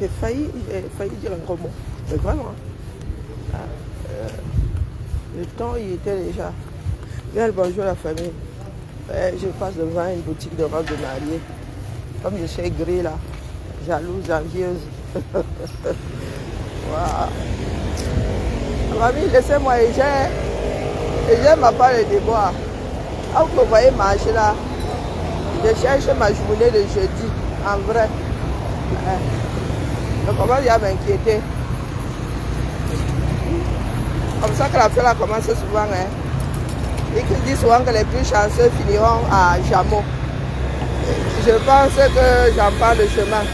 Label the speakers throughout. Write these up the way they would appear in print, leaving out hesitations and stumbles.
Speaker 1: j'ai failli dire un gros mot. Mais vraiment. Ah, le temps, il était déjà. Bien le bonjour la famille. Je passe devant une boutique de robes de mariée. Comme je suis aigrie là, jalouse, envieuse. Wow. Mamie, laissez-moi, et j'ai ma part de déboire. Ah, vous me voyez marcher là. Je cherche ma journée de jeudi, en vrai. Donc comment il va m'inquiéter? Comme ça que la fête là commence souvent. Hein. Et qu'ils disent souvent que les plus chanceux finiront à Jameau. Je pense que j'en parle le chemin.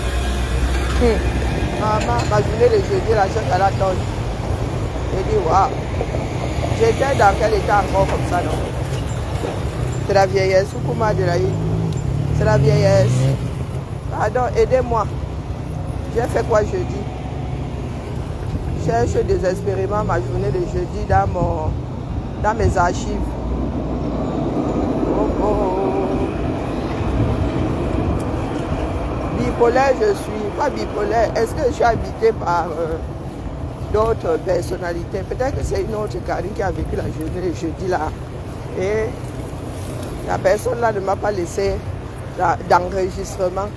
Speaker 1: Maman, ma journée de jeudi, la chute à la tonne. J'ai dit, waouh. J'étais dans quel état encore comme ça, non? C'est la vieillesse. Soukouma de la vie. C'est la vieillesse. Pardon, aidez-moi. J'ai fait quoi jeudi? Je cherche désespérément ma journée de jeudi dans mes archives. Bipolaire, je suis. Pas bipolaire. Est-ce que je suis habité par d'autres personnalités? Peut-être que c'est une autre Karine qui a vécu la journée de jeudi là. Et la personne là ne m'a pas laissé d'enregistrement.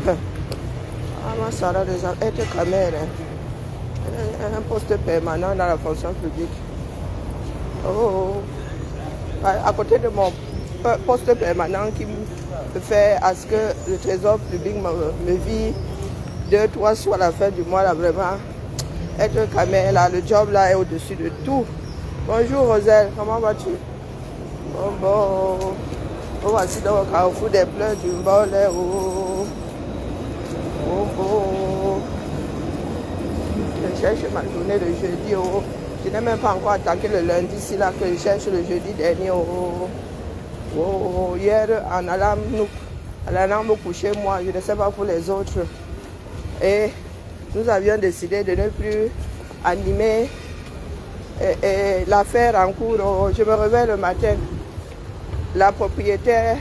Speaker 1: Maman Sarah déjà être caméra. Un poste permanent dans la fonction publique. Oh. À côté de mon poste permanent qui me fait à ce que le trésor public me vit 2-3 fois à la fin du mois là, vraiment. Être caméra là, le job là est au-dessus de tout. Bonjour Roselle, comment vas-tu? Bon. Oh, voici dans le carrefour des pleurs du bol. Je cherche ma journée de jeudi. Oh. Je n'ai même pas encore attaqué le lundi, c'est là que je cherche le jeudi dernier. Hier, en allant me coucher, moi, je ne sais pas pour les autres. Et nous avions décidé de ne plus animer l'affaire en cours. Je me réveille le matin. La propriétaire,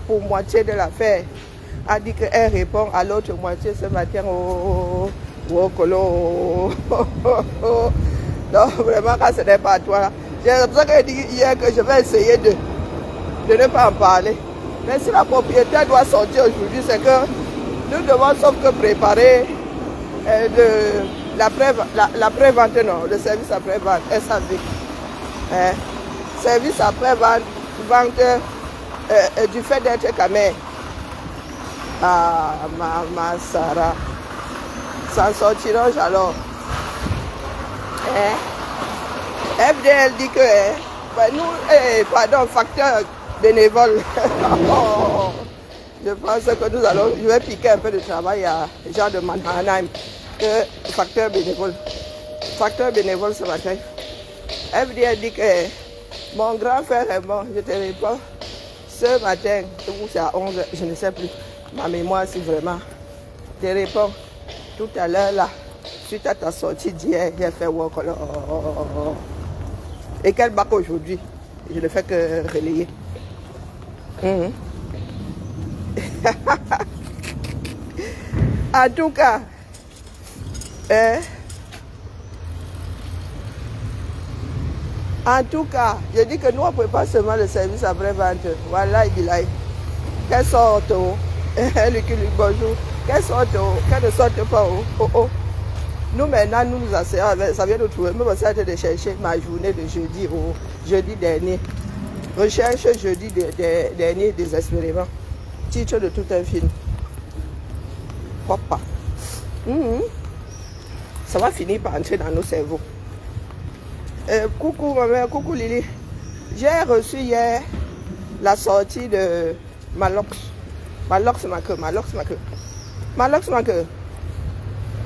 Speaker 1: pour moitié de l'affaire, a dit qu'elle répond à l'autre moitié ce matin. Non, vraiment, quand ce n'est pas toi. C'est pour ça que j'ai dit hier que je vais essayer de ne pas en parler. Mais si la propriétaire doit sortir aujourd'hui, c'est que nous devons sauf que préparer la pré-vente, non, le service après-vente, SAV. Service après-vente du fait d'être camé. Ah, maman Sarah. S'en sortiront alors. FDL dit que nous, facteur bénévole. Je pense que je vais piquer un peu de travail à Jean de Mannheim que facteur bénévole. Facteur bénévole ce matin. FDL dit que mon grand frère est mort, je te réponds. Ce matin, ou c'est à 11h, je ne sais plus. Ma mémoire, c'est vraiment. Je te réponds tout à l'heure là. Suite à ta sortie d'hier, j'ai fait walk. Et quel bac aujourd'hui? Je ne fais que relayer. En tout cas, je dis que nous on prépare seulement le service après-vente. Voilà, il dit là. Quelle sorte? Luc, bonjour. Quelle sorte? Qu'elle ne sorte pas? Nous maintenant, nous nous asseyons avec, ça vient de trouver, nous essayons de chercher ma journée de jeudi au jeudi dernier. Recherche jeudi dernier désespérément. Titre de tout un film. Papa. Ça va finir par entrer dans nos cerveaux. Coucou maman, coucou Lily. J'ai reçu hier la sortie de Malox. Malox ma queue.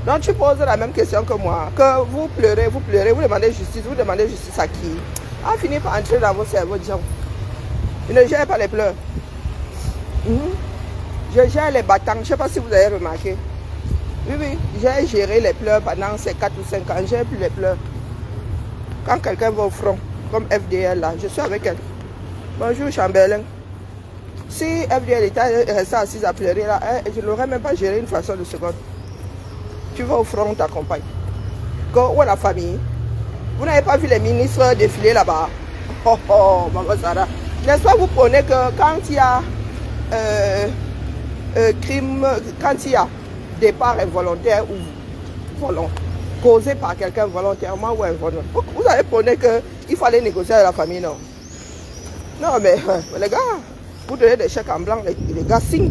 Speaker 1: Donc tu poses la même question que moi, que vous pleurez, vous demandez justice à qui? A fini par entrer dans vos cerveaux, disons. Je ne gère pas les pleurs. Je gère les battants, je ne sais pas si vous avez remarqué. Oui, j'ai géré les pleurs pendant ces 4 ou 5 ans, je n'ai plus les pleurs. Quand quelqu'un va au front, comme FDL là, je suis avec elle. Bonjour Chambelin. Si FDL était resté assise à pleurer là, je n'aurais même pas géré une fraction de seconde. Tu vas au front, on t'accompagne. Où est la famille? Vous n'avez pas vu les ministres défiler là-bas? Oh oh, maman Sarah. N'est-ce pas, vous prenez que quand il y a crime, quand il y a départ involontaire ou volontaire, causé par quelqu'un volontairement ou involontairement, vous avez prôné qu'il fallait négocier avec la famille, non? Non, mais les gars, vous donnez des chèques en blanc, les gars signent.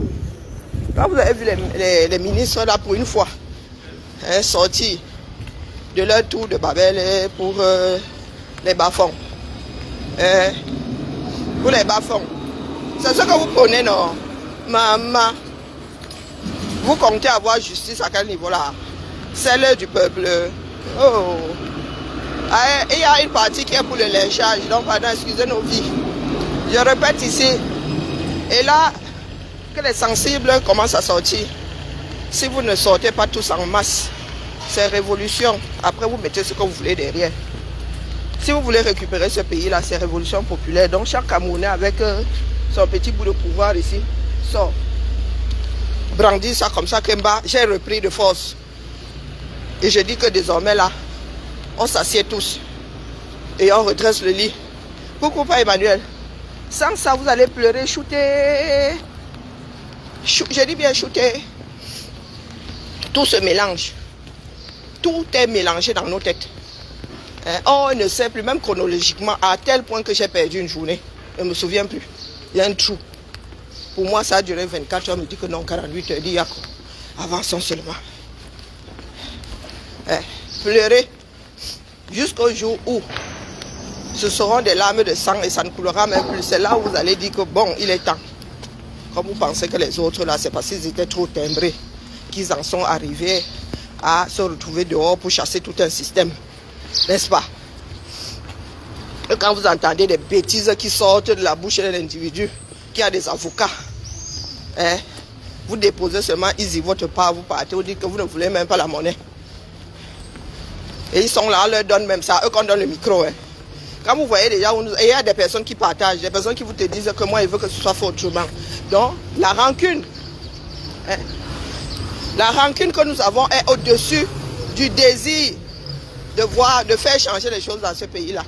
Speaker 1: Quand vous avez vu les ministres là pour une fois, sortis de leur tour de Babel pour les bas-fonds. Pour les bas-fonds. C'est ce que vous prenez, non? Maman, vous comptez avoir justice à quel niveau là? Celle du peuple. Oh. Il y a une partie qui est pour le lynchage. Donc, pardon, excusez nos vies. Je répète ici. Et là, que les sensibles commencent à sortir. Si vous ne sortez pas tous en masse, c'est révolution. Après, vous mettez ce que vous voulez derrière. Si vous voulez récupérer ce pays-là, c'est révolution populaire. Donc, chaque Camerounais avec son petit bout de pouvoir ici, sort. Brandit ça comme ça, Kemba, j'ai repris de force. Et je dis que désormais, là, on s'assied tous. Et on redresse le lit. Pourquoi pas, Emmanuel? Sans ça, vous allez pleurer, shooter. Je dis bien shooter. Tout se mélange. Tout est mélangé dans nos têtes. On ne sait plus, même chronologiquement, à tel point que j'ai perdu une journée. Je ne me souviens plus. Il y a un trou. Pour moi, ça a duré 24 heures. On me dit que non, 48 heures. Dit, avançons seulement. Pleurer jusqu'au jour où ce seront des larmes de sang et ça ne coulera même plus. C'est là où vous allez dire que bon, il est temps. Comme vous pensez que les autres là, c'est parce qu'ils étaient trop timbrés qu'ils en sont arrivés à se retrouver dehors pour chasser tout un système. N'est-ce pas? Et quand vous entendez des bêtises qui sortent de la bouche d'un individu qui a des avocats, vous déposez seulement ici votre part, vous partez, vous dites que vous ne voulez même pas la monnaie. Et ils sont là, on leur donne même ça, eux qu'on donne le micro. Quand vous voyez déjà, il y a des personnes qui partagent, des personnes qui vous te disent que moi, je veux que ce soit fait autrement. Donc, la rancune, la rancune que nous avons est au-dessus du désir de voir, de faire changer les choses dans ce pays-là.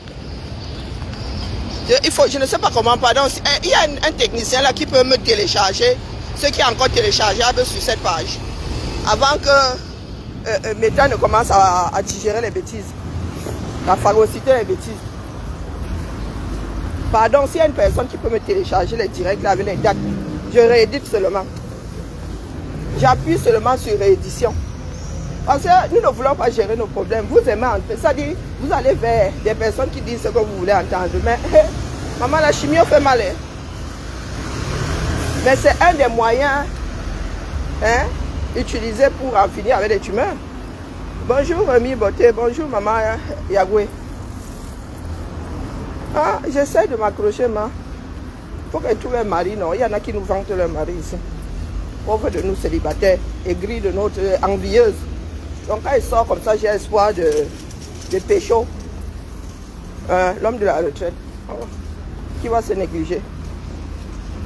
Speaker 1: Je ne sais pas comment, pardon, il y a un technicien là qui peut me télécharger ce qui est encore téléchargeable sur cette page. Avant que Meta ne commence à digérer les bêtises, à phagocyter les bêtises. Pardon, s'il y a une personne qui peut me télécharger les directs là avec les dates, je réédite seulement. J'appuie seulement sur réédition. Parce que nous ne voulons pas gérer nos problèmes. Vous aimez entendre. C'est-à-dire, vous allez vers des personnes qui disent ce que vous voulez entendre. Mais, maman, la chimie fait mal. Mais c'est un des moyens utilisés pour en finir avec les tumeurs. Bonjour, Rémi Beauté. Bonjour, maman Yagoué. Ah, j'essaie de m'accrocher, ma. Il faut que tous les maris, non. Il y en a qui nous vantent leur mari ici. Pauvres de nous célibataires, aigris de notre envieuse. Donc quand il sort comme ça, j'ai espoir de pécho. L'homme de la retraite, qui va se négliger.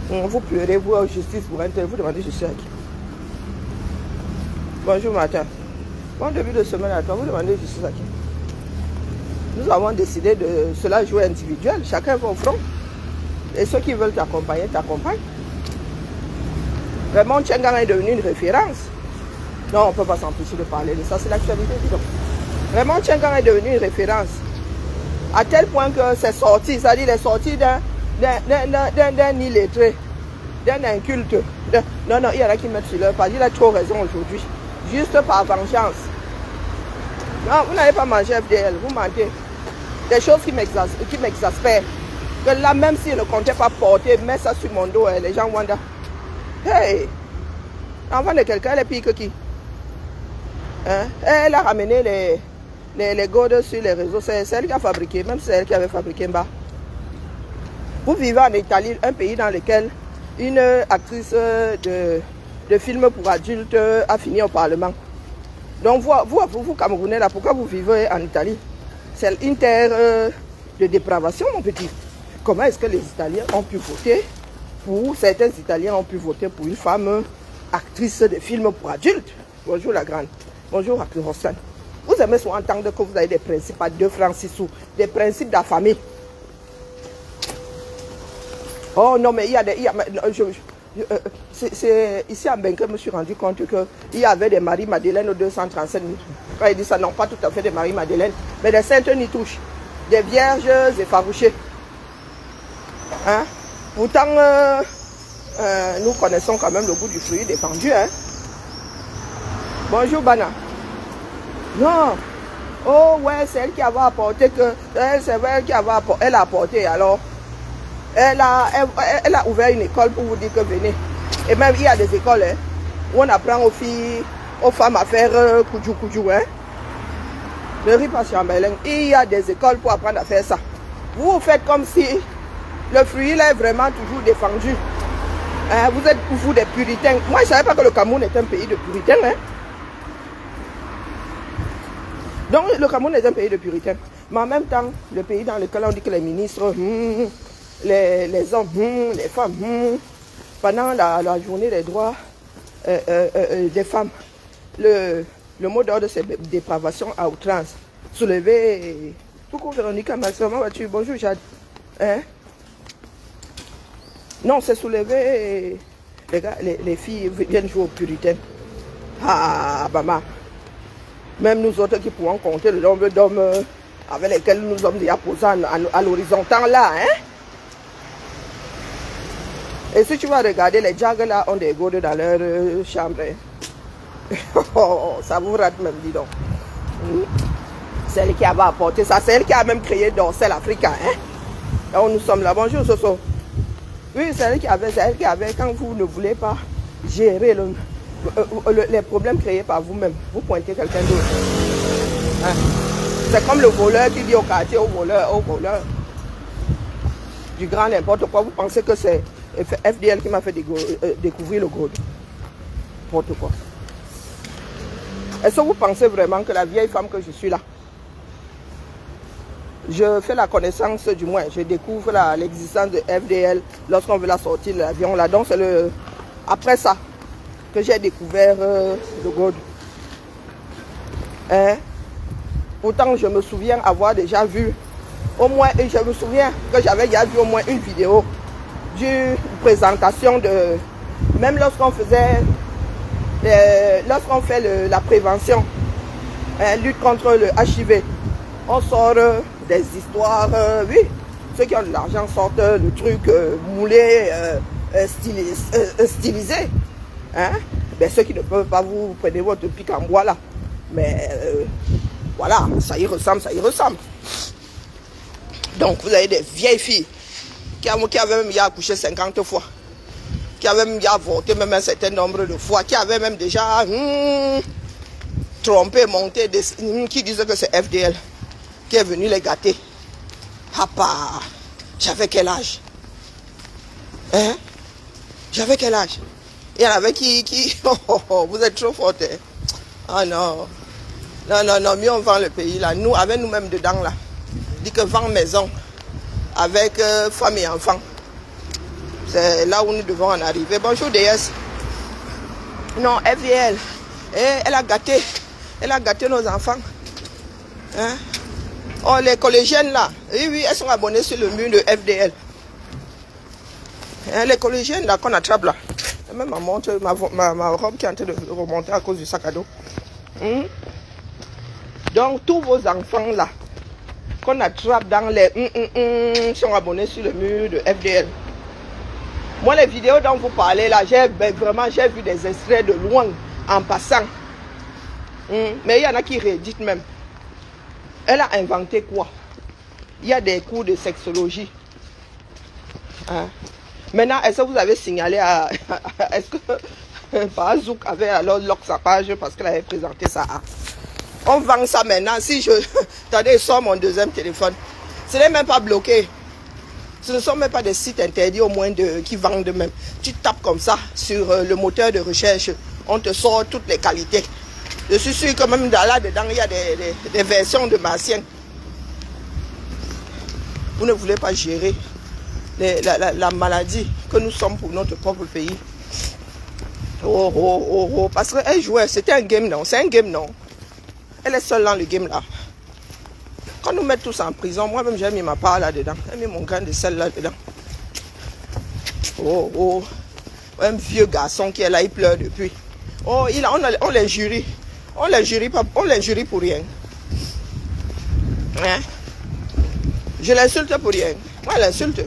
Speaker 1: Vous pleurez, vous en justice pour un tel, vous demandez justice à qui? Bonjour matin. Bon début de semaine à toi, vous demandez justice à qui? Nous avons décidé de cela jouer individuel, chacun va au front. Et ceux qui veulent t'accompagner, t'accompagnent. Vraiment, Tchengang est devenu une référence. Non, on ne peut pas s'empêcher de parler de ça, c'est l'actualité. Vraiment, Tchengang est devenu une référence. À tel point que c'est sorti, c'est-à-dire les sorties d'un illettré, d'un inculte. Non, il y en a qui mettent sur leur page. Il a trop raison aujourd'hui. Juste par vengeance. Non, vous n'avez pas mangé FDL, vous mentez. Des choses qui m'exaspèrent. Que là, même s'il ne comptait pas porter, mets ça sur mon dos, les gens wonder. Hey! L'enfant de quelqu'un, elle est pire que qui? Elle a ramené les godes sur les réseaux. C'est elle qui a fabriqué, même si c'est elle qui avait fabriqué Mba. Vous vivez en Italie, un pays dans lequel une actrice de film pour adultes a fini au Parlement. Donc vous Camerounais, là, pourquoi vous vivez en Italie? C'est une terre de dépravation, mon petit. Comment est-ce que les Italiens ont pu voter pour certains Italiens ont pu voter pour une femme actrice de films pour adultes. Bonjour la grande. Bonjour à Roxane. Vous aimez souvent entendre que vous avez des principes à 2 francs 6 sous, des principes de la famille. Oh non, mais il y a des... c'est ici à Benke, je me suis rendu compte qu'il y avait des Marie-Madeleine aux 237 000. Quand il dit ça, non pas tout à fait des Marie-Madeleine, mais des saintes nitouches, des vierges effarouchées. Hein? Pourtant, nous connaissons quand même le goût du fruit défendu. Hein? Bonjour Bana. Non. Oh ouais, c'est elle qui avait apporté que... C'est elle qui avait apporté. Elle a apporté alors. Elle a ouvert une école pour vous dire que venez. Et même il y a des écoles hein, où on apprend aux filles, aux femmes à faire koudjou. Hein. Ne ris pas Chambelin. Il y a des écoles pour apprendre à faire ça. Vous faites comme si le fruit là est vraiment toujours défendu. Hein, vous êtes vous des puritains. Moi je ne savais pas que le Cameroun est un pays de puritains. Hein. Donc le Cameroun est un pays de puritains. Mais en même temps, le pays dans lequel on dit que les ministres... les hommes, les femmes, pendant la journée des droits des femmes, le mot d'ordre c'est dépravation à outrance. Soulever. Coucou Véronique, comment vas-tu? Bonjour Jade. Hein? Non, c'est soulever. Les gars, les filles viennent jouer au puritain. Ah, maman. Même nous autres qui pouvons compter le nombre d'hommes avec lesquels nous sommes déjà posés à l'horizontal là, hein? Et si tu vas regarder, les jagues là ont des gourdes dans leur chambre. Oh, ça vous rate même, dis donc. C'est elle qui avait apporté ça. C'est elle qui a même créé Dorsel Africa. Hein? Donc nous sommes là. Bonjour Soso. Oui, c'est elle qui avait, quand vous ne voulez pas gérer les problèmes créés par vous-même, vous pointez quelqu'un d'autre. Hein? C'est comme le voleur qui dit au quartier, au voleur, du grand n'importe quoi. Vous pensez que c'est FDL qui m'a fait découvrir le gold. N'importe quoi. Est-ce que vous pensez vraiment que la vieille femme que je suis là, je fais la connaissance du moins, je découvre l'existence de FDL lorsqu'on veut la sortir de l'avion là. Donc c'est après ça que j'ai découvert le gold. Hein? Pourtant je me souviens avoir déjà vu au moins, et je me souviens que j'avais déjà vu au moins une vidéo d'une présentation de, même lorsqu'on faisait, lorsqu'on fait la prévention, lutte contre le HIV, on sort des histoires, oui, ceux qui ont de l'argent sortent le truc moulé, stylisé, hein? Ben, ceux qui ne peuvent pas, vous prenez votre pic en bois là, mais voilà, ça y ressemble, ça y ressemble. Donc vous avez des vieilles filles qui avaient même accouché 50 fois, qui avaient même avorté même un certain nombre de fois, qui avaient même déjà trompé, monté, qui disaient que c'est FDL qui est venu les gâter. Papa, j'avais quel âge? Hein? J'avais quel âge? Il y en avait qui vous êtes trop forte. Hein? Ah non. Non, mieux on vend le pays là. Nous, avec nous-mêmes dedans là. Dit que vend maison avec femme et enfants. C'est là où nous devons en arriver. Bonjour DS. Non, FVL. Elle a gâté nos enfants. Hein? Oh, les collégiennes là. Oui, elles sont abonnées sur le mur de FDL. Hein, les collégiennes là qu'on attrape là. Même ma montre, ma robe qui est en train de remonter à cause du sac à dos. Donc tous vos enfants là qu'on attrape dans les sont abonnés sur le mur de FDL. Moi les vidéos dont vous parlez là, j'ai vu des extraits de loin en passant. Mais il y en a qui rééditent même. Elle a inventé quoi? Il y a des cours de sexologie. Hein? Maintenant, est-ce que vous avez signalé à... Est-ce que Bazouk avait alors lock sa page parce qu'elle avait présenté ça? On vend ça maintenant. Si je... Attendez, je sors mon deuxième téléphone. Ce n'est même pas bloqué. Ce ne sont même pas des sites interdits au moins qui vendent même. Tu tapes comme ça sur le moteur de recherche. On te sort toutes les qualités. Je suis sûr que même là-dedans, il y a des versions de martiennes. Vous ne voulez pas gérer la maladie que nous sommes pour notre propre pays. Oh, oh, oh, oh. Parce qu'elle jouait, c'était un game, non? C'est un game, non? Elle est seule dans le game, là. Quand nous mettons tous en prison, moi-même, j'ai mis ma part là-dedans. J'ai mis mon grain de sel là-dedans. Oh, oh. Un vieux garçon qui est là, il pleure depuis. Oh, on l'injurie. On l'injurie pour rien. Hein? Je l'insulte pour rien. Moi, l'insulte.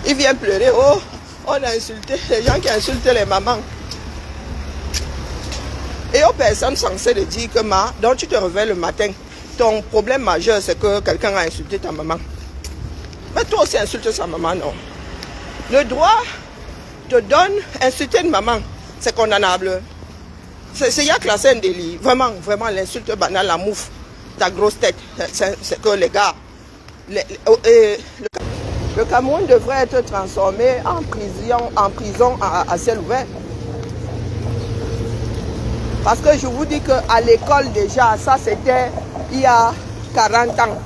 Speaker 1: Il vient pleurer. Oh, on a insulté les gens qui insultent les mamans. Et aux personnes censées de dire que donc tu te réveilles le matin. Ton problème majeur, c'est que quelqu'un a insulté ta maman. Mais toi aussi insulte sa maman, non. Le droit te donne insulter une maman. C'est condamnable. C'est y a classé un délit. Vraiment, vraiment, l'insulte banale, la mouffe, ta grosse tête. C'est que les gars, le Cameroun devrait être transformé en prison à ciel ouvert. Parce que je vous dis qu'à l'école déjà, ça c'était il y a 40 ans,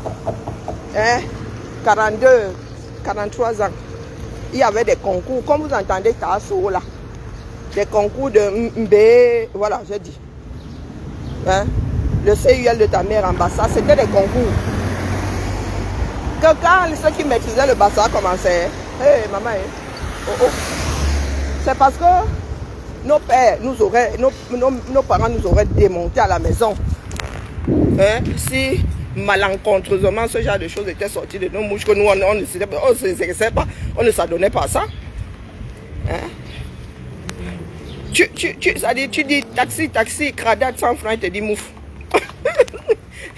Speaker 1: hein, 42, 43 ans. Il y avait des concours, comme vous entendez Tasso là, des concours de Mbé, voilà, j'ai dit. Hein, le CUL de ta mère en Bassa, c'était des concours. Que quand ceux qui maîtrisaient le Bassa commençaient, hé maman, oh, oh. C'est parce que nos pères nos parents nous auraient démonté à la maison. Hein? Si malencontreusement ce genre de choses était sorti de nos mouches, que nous on ne s'intéressait pas, on ne s'adonnait pas à ça. Hein? Tu dis taxi, cradat 100 francs, il te dit mouf.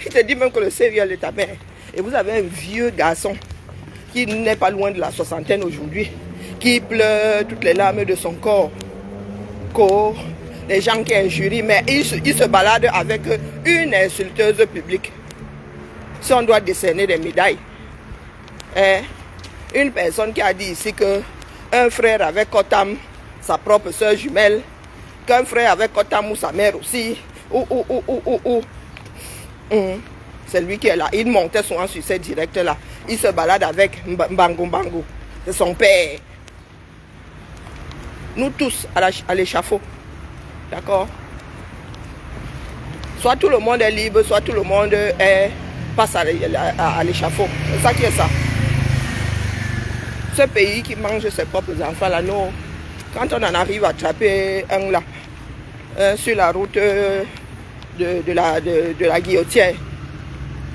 Speaker 1: Il te dit même que le CUL de ta mère. Et vous avez un vieux garçon qui n'est pas loin de la soixantaine aujourd'hui, qui pleure toutes les larmes de son corps. Les gens qui injurient, mais il se balade avec une insulteuse publique. Si on doit décerner des médailles, hein? Une personne qui a dit ici que un frère avait Kotam, sa propre soeur jumelle, qu'un frère avait Kotam ou sa mère aussi, c'est lui qui est là. Il montait souvent sur ces directs là. Il se balade avec Mbango Mbango. C'est son père. Nous tous à l'échafaud. D'accord? Soit tout le monde est libre, soit tout le monde passe à l'échafaud. C'est ça qui est ça. Ce pays qui mange ses propres enfants là, non. Quand on en arrive à attraper un là, sur la route de la guillotière,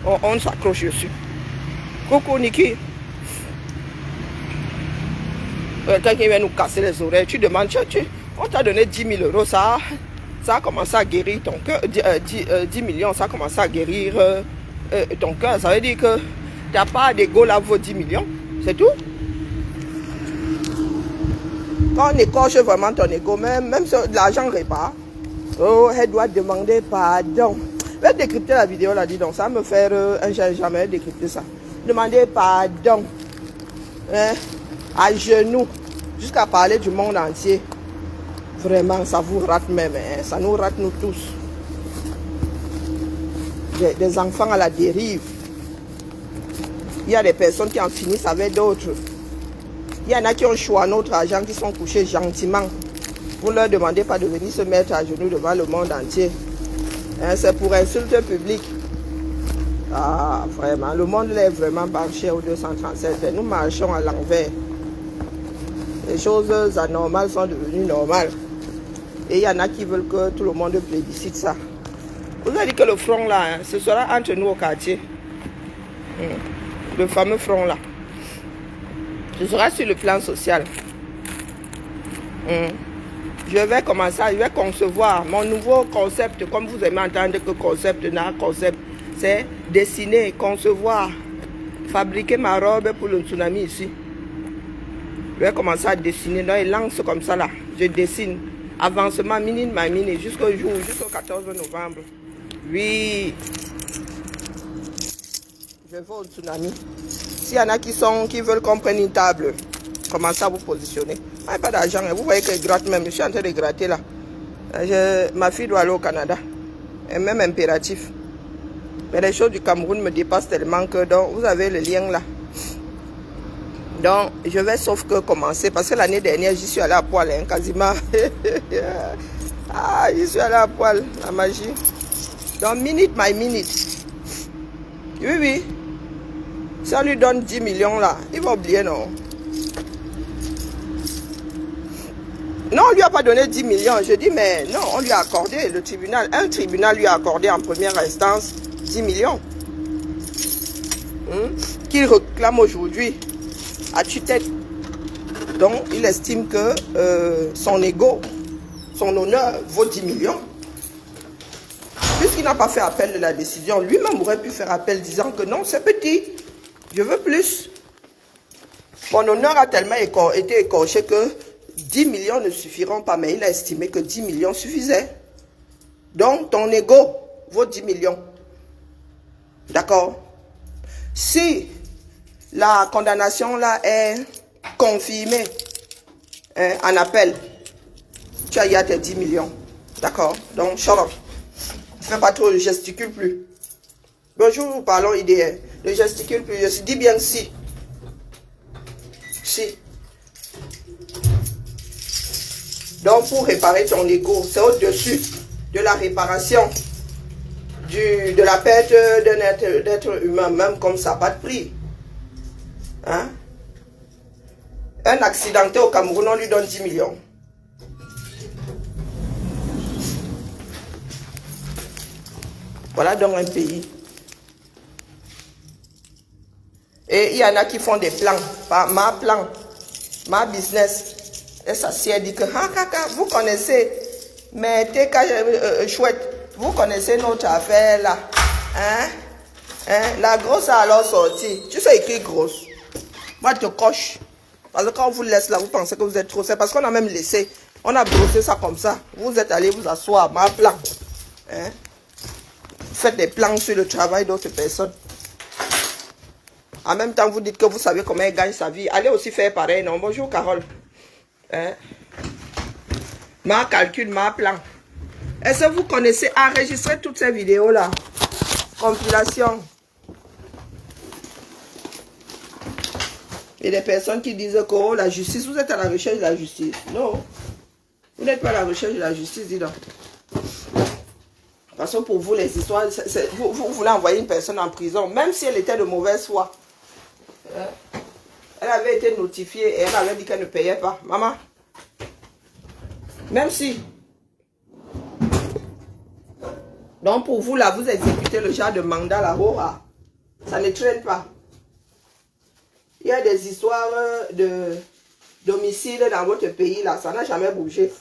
Speaker 1: on s'accroche dessus. Coucou Niki. Quelqu'un qui vient nous casser les oreilles, tu demandes, on t'a donné 10 000 euros, ça a commencé à guérir ton cœur, 10 millions, ça a commencé à guérir ton cœur. Ça veut dire que tu n'as pas d'ego là vaut 10 millions, c'est tout. Quand on écorche vraiment ton ego, même si l'argent répare, oh, elle doit demander pardon. Je vais décrypter la vidéo là, dis donc, ça va me faire jamais décrypter ça. Demander pardon. Hein? À genoux, jusqu'à parler du monde entier. Vraiment, ça vous rate même, hein? Ça nous rate nous tous. Des enfants à la dérive. Il y a des personnes qui en finissent avec d'autres. Il y en a qui ont choisi notre argent, qui sont couchés gentiment. Vous ne leur demandez pas de venir se mettre à genoux devant le monde entier. Hein? C'est pour insulte publique. Ah, vraiment, le monde est vraiment marché au 237. Nous marchons à l'envers. Les choses anormales sont devenues normales. Et il y en a qui veulent que tout le monde plébiscite ça. Vous avez dit que le front là, hein, ce sera entre nous au quartier. Le fameux front là. Ce sera sur le plan social. Je vais commencer, je vais concevoir mon nouveau concept. Comme vous aimez entendre que concept, c'est dessiner, concevoir, fabriquer ma robe pour le tsunami ici. Je vais commencer à dessiner dans les lances comme ça là. Je dessine. Avancement minute by minute jusqu'au 14 novembre. Oui. Je vais au tsunami. S'il y en a qui veulent qu'on prenne une table, commencez à vous positionner. Il n'y a pas d'argent. Vous voyez que je gratte même. Je suis en train de gratter là. Ma fille doit aller au Canada. Et même impératif. Mais les choses du Cameroun me dépassent tellement que donc, vous avez le lien là. Donc, je vais sauf que commencer, parce que l'année dernière, j'y suis allé à poil, hein, quasiment. Ah, j'y suis allé à poil, la magie. Donc, minute by minute. Oui, oui. Si on lui donne 10 millions là, il va oublier, non? Non, on lui a pas donné 10 millions. Je dis, mais non, on lui a accordé, le tribunal, un tribunal lui a accordé en première instance 10 millions. Qu'il réclame aujourd'hui à tue-tête. Donc, il estime que son ego, son honneur vaut 10 millions. Puisqu'il n'a pas fait appel de la décision, lui-même aurait pu faire appel disant que non, c'est petit, je veux plus. Mon honneur a tellement été écorché que 10 millions ne suffiront pas, mais il a estimé que 10 millions suffisaient. Donc, ton ego vaut 10 millions. D'accord? Si la condamnation là est confirmée en appel, tu as eu à tes 10 millions. D'accord? Donc, shut up. Ne fais pas trop, ne gesticule plus. Bonjour, nous parlons IDR. Ne gesticule plus. Je dis bien si. Si. Donc, pour réparer ton ego, c'est au-dessus de la réparation de la perte d'un être humain, même comme ça, pas de prix. Hein? Un accidenté au Cameroun, on lui donne 10 millions. Voilà donc un pays. Et il y en a qui font des plans, pas ma plan, ma business. Et ça s'y dit que, vous connaissez, mais t'es chouette, vous connaissez notre affaire là. Hein? La grosse a alors sorti. Tu sais écrire grosse. Moi, je te coche. Parce que quand on vous laisse là, vous pensez que vous êtes trop. C'est parce qu'on a même laissé. On a brossé ça comme ça. Vous êtes allé vous asseoir, ma plan. Hein? Faites des plans sur le travail d'autres personnes. En même temps, vous dites que vous savez comment elle gagne sa vie. Allez aussi faire pareil, non? Bonjour, Carole. Hein? Ma calcul, ma plan. Est-ce que vous connaissez enregistrer toutes ces vidéos-là? Compilation. Et des personnes qui disent que oh, la justice, vous êtes à la recherche de la justice. Non. Vous n'êtes pas à la recherche de la justice, dis donc. Parce que pour vous, les histoires, vous voulez envoyer une personne en prison, même si elle était de mauvaise foi. Elle avait été notifiée et elle avait dit qu'elle ne payait pas. Maman, même si. Donc pour vous, là, vous exécutez le genre de mandat là-haut. Ça ne traîne pas. Il y a des histoires d'homicide dans votre pays, là. Ça n'a jamais bougé.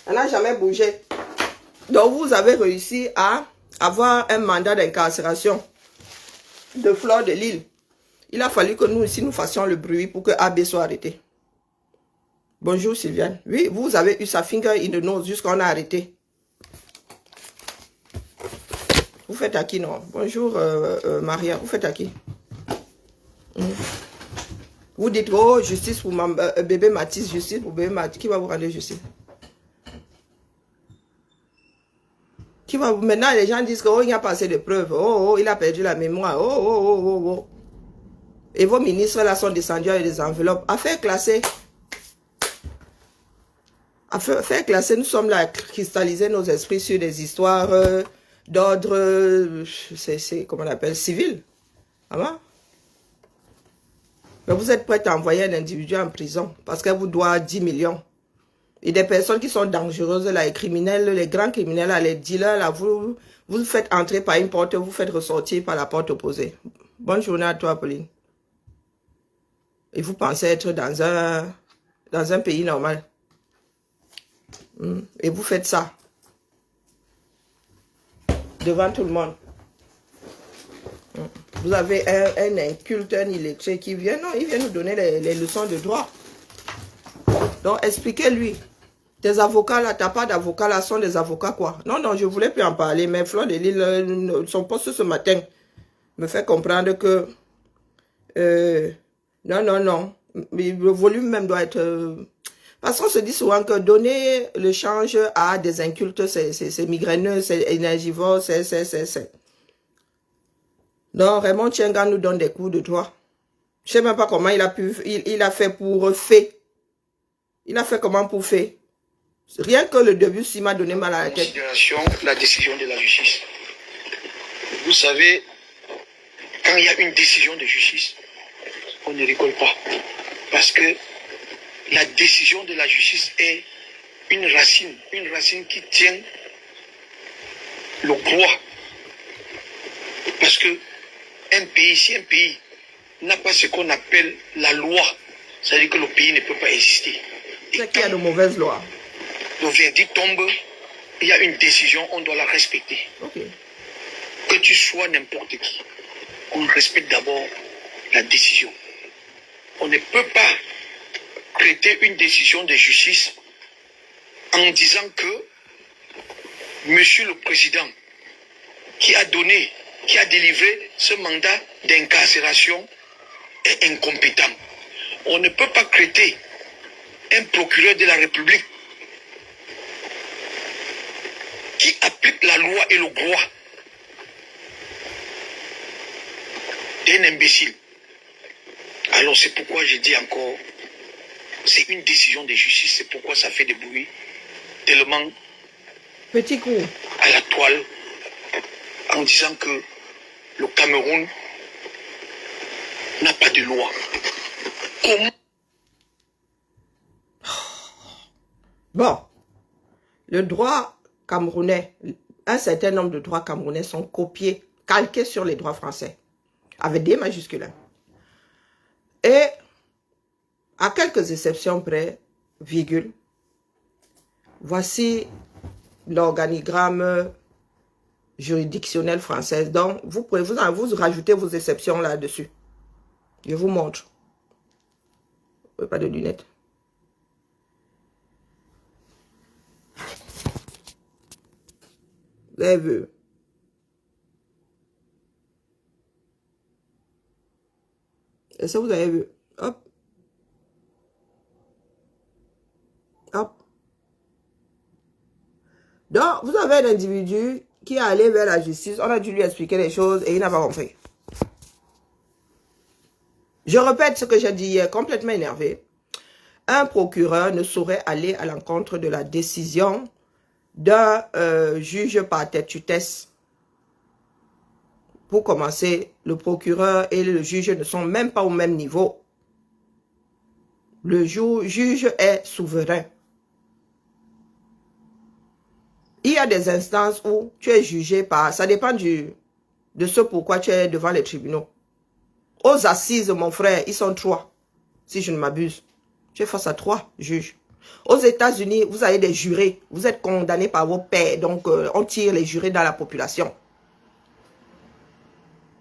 Speaker 1: Ça n'a jamais bougé. Donc vous avez réussi à avoir un mandat d'incarcération de Fleur de Lille. Il a fallu que nous ici, nous fassions le bruit pour que AB soit arrêté. Bonjour Sylviane. Oui, vous avez eu sa finger in the nose jusqu'à on a arrêté. Vous faites à qui, non? Bonjour Maria, vous faites à qui? Vous dites, oh, justice pour bébé Mathis, justice pour bébé Mathis. Qui va vous rendre justice? Qui va vous... Maintenant, les gens disent que, oh, il n'y a pas assez de preuves. Oh, oh, il a perdu la mémoire. Oh, oh, oh, oh, oh. Et vos ministres, là, sont descendus avec des enveloppes. Affaire classée. Affaire classée, nous sommes là à cristalliser nos esprits sur des histoires d'ordre, c'est comment on appelle, civil. Ah bon? Mais vous êtes prêt à envoyer un individu en prison parce qu'elle vous doit 10 millions. Et des personnes qui sont dangereuses, là, les criminels, les grands criminels, là, les dealers, là, vous faites entrer par une porte, vous faites ressortir par la porte opposée. Bonne journée à toi, Pauline. Et vous pensez être dans un pays normal. Et vous faites ça. Devant tout le monde. Vous avez un inculte, un illettré qui vient. Non, il vient nous donner les leçons de droit. Donc, expliquez-lui. Tes avocats là, t'as pas d'avocats là, sont des avocats quoi. Non, non, je voulais plus en parler, mais Fleur de Lille, son poste ce matin me fait comprendre que non, non, non. Mais le volume même doit être... parce qu'on se dit souvent que donner le change à des incultes, c'est migraineux, c'est énergivore, c'est... Donc, Raymond Tchenga nous donne des cours de droit. Je ne sais même pas comment il a fait pour faire. Il a fait comment pour faire. Rien que le début, s'il m'a donné mal à la tête.
Speaker 2: La décision de la justice. Vous savez, quand il y a une décision de justice, on ne rigole pas. Parce que la décision de la justice est une racine qui tient le droit. Parce que si un pays n'a pas ce qu'on appelle la loi, ça veut dire que le pays ne peut pas exister.
Speaker 1: C'est qu'il y a de mauvaises lois.
Speaker 2: Le verdict tombe, il y a une décision, on doit la respecter.
Speaker 1: Okay.
Speaker 2: Que tu sois n'importe qui, on respecte d'abord la décision. On ne peut pas traiter une décision de justice en disant que Monsieur le Président, qui a délivré ce mandat d'incarcération, est incompétent. On ne peut pas traiter un procureur de la République qui applique la loi et le droit d'un imbécile. Alors c'est pourquoi je dis encore, c'est une décision de justice, c'est pourquoi ça fait des bruits tellement
Speaker 1: petit coup
Speaker 2: à la toile en disant que le Cameroun n'a pas de loi. Comment?
Speaker 1: Bon, le droit camerounais, un certain nombre de droits camerounais sont copiés, calqués sur les droits français, avec des majuscules. Et, à quelques exceptions près, virgule, voici l'organigramme juridictionnel français. Donc, vous pouvez vous rajouter vos exceptions là-dessus. Je vous montre. Pas de lunettes. Vous avez vu? Est-ce que vous avez vu? Hop. Hop. Donc, vous avez un individu qui est allé vers la justice. On a dû lui expliquer les choses et il n'a pas compris. Je répète ce que j'ai dit hier, complètement énervé. Un procureur ne saurait aller à l'encontre de la décision d'un juge par tutesse. Pour commencer, le procureur et le juge ne sont même pas au même niveau. Le juge est souverain. Il y a des instances où tu es jugé par... Ça dépend de ce pourquoi tu es devant les tribunaux. Aux assises, mon frère, ils sont 3, si je ne m'abuse. Tu es face à 3 juges. Aux États-Unis, vous avez des jurés. Vous êtes condamnés par vos pairs. Donc, on tire les jurés dans la population.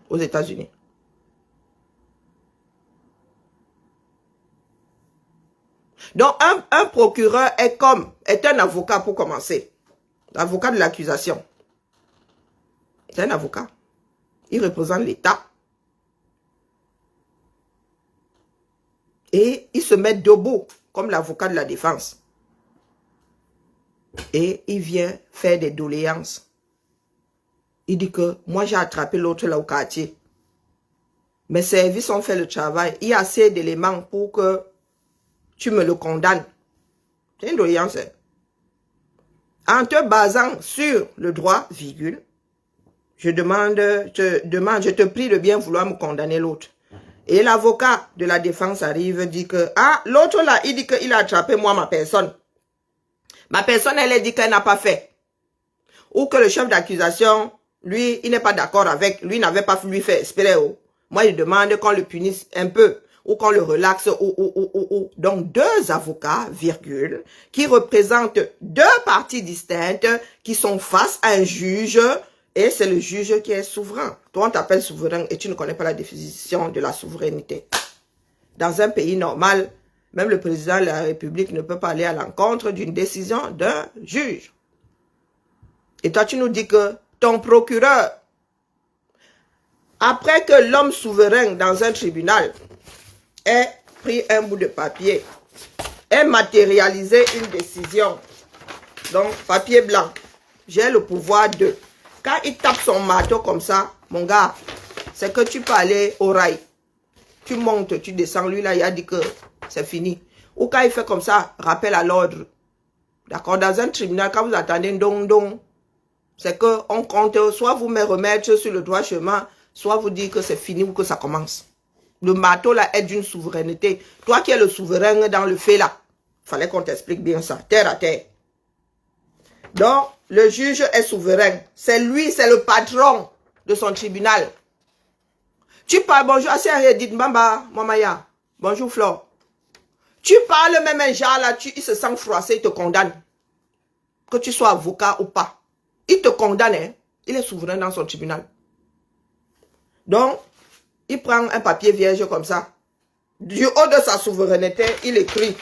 Speaker 1: Aux États-Unis. Donc, un procureur est un avocat pour commencer. L'avocat de l'accusation. C'est un avocat. Il représente l'État. Et il se met debout comme l'avocat de la défense. Et il vient faire des doléances. Il dit que moi j'ai attrapé l'autre là au quartier. Mes services ont fait le travail. Il y a assez d'éléments pour que tu me le condamnes. C'est une doléance. En te basant sur le droit, virgule, je te prie de bien vouloir me condamner l'autre. Et l'avocat de la défense arrive, dit que, ah, l'autre là, il dit qu'il a attrapé moi, ma personne. Ma personne, elle a dit qu'elle n'a pas fait. Ou que le chef d'accusation, lui, il n'est pas d'accord avec, lui n'avait pas lui fait espérer. Moi, il demande qu'on le punisse un peu, ou qu'on le relaxe, ou. Donc, 2 avocats, virgule, qui représentent 2 parties distinctes, qui sont face à un juge. Et c'est le juge qui est souverain. Toi, on t'appelle souverain et tu ne connais pas la définition de la souveraineté. Dans un pays normal, même le président de la République ne peut pas aller à l'encontre d'une décision d'un juge. Et toi, tu nous dis que ton procureur, après que l'homme souverain dans un tribunal ait pris un bout de papier, ait matérialisé une décision, donc papier blanc, j'ai le pouvoir de... Quand il tape son marteau comme ça, mon gars, c'est que tu peux aller au rail. Tu montes, tu descends. Lui, là, il a dit que c'est fini. Ou quand il fait comme ça, rappel à l'ordre. D'accord? Dans un tribunal, quand vous attendez don, c'est qu'on compte, soit vous me remettre sur le droit chemin, soit vous dire que c'est fini ou que ça commence. Le marteau, là, est d'une souveraineté. Toi qui es le souverain dans le fait, là, fallait qu'on t'explique bien ça. Terre à terre. Donc, le juge est souverain. C'est lui, c'est le patron de son tribunal. Tu parles, bonjour, dites Mbamba, Mamaya, bonjour Flore. Tu parles même un genre là, il se sent froissé, il te condamne. Que tu sois avocat ou pas. Il te condamne, hein. Il est souverain dans son tribunal. Donc, il prend un papier vierge comme ça. Du haut de sa souveraineté, il écrit.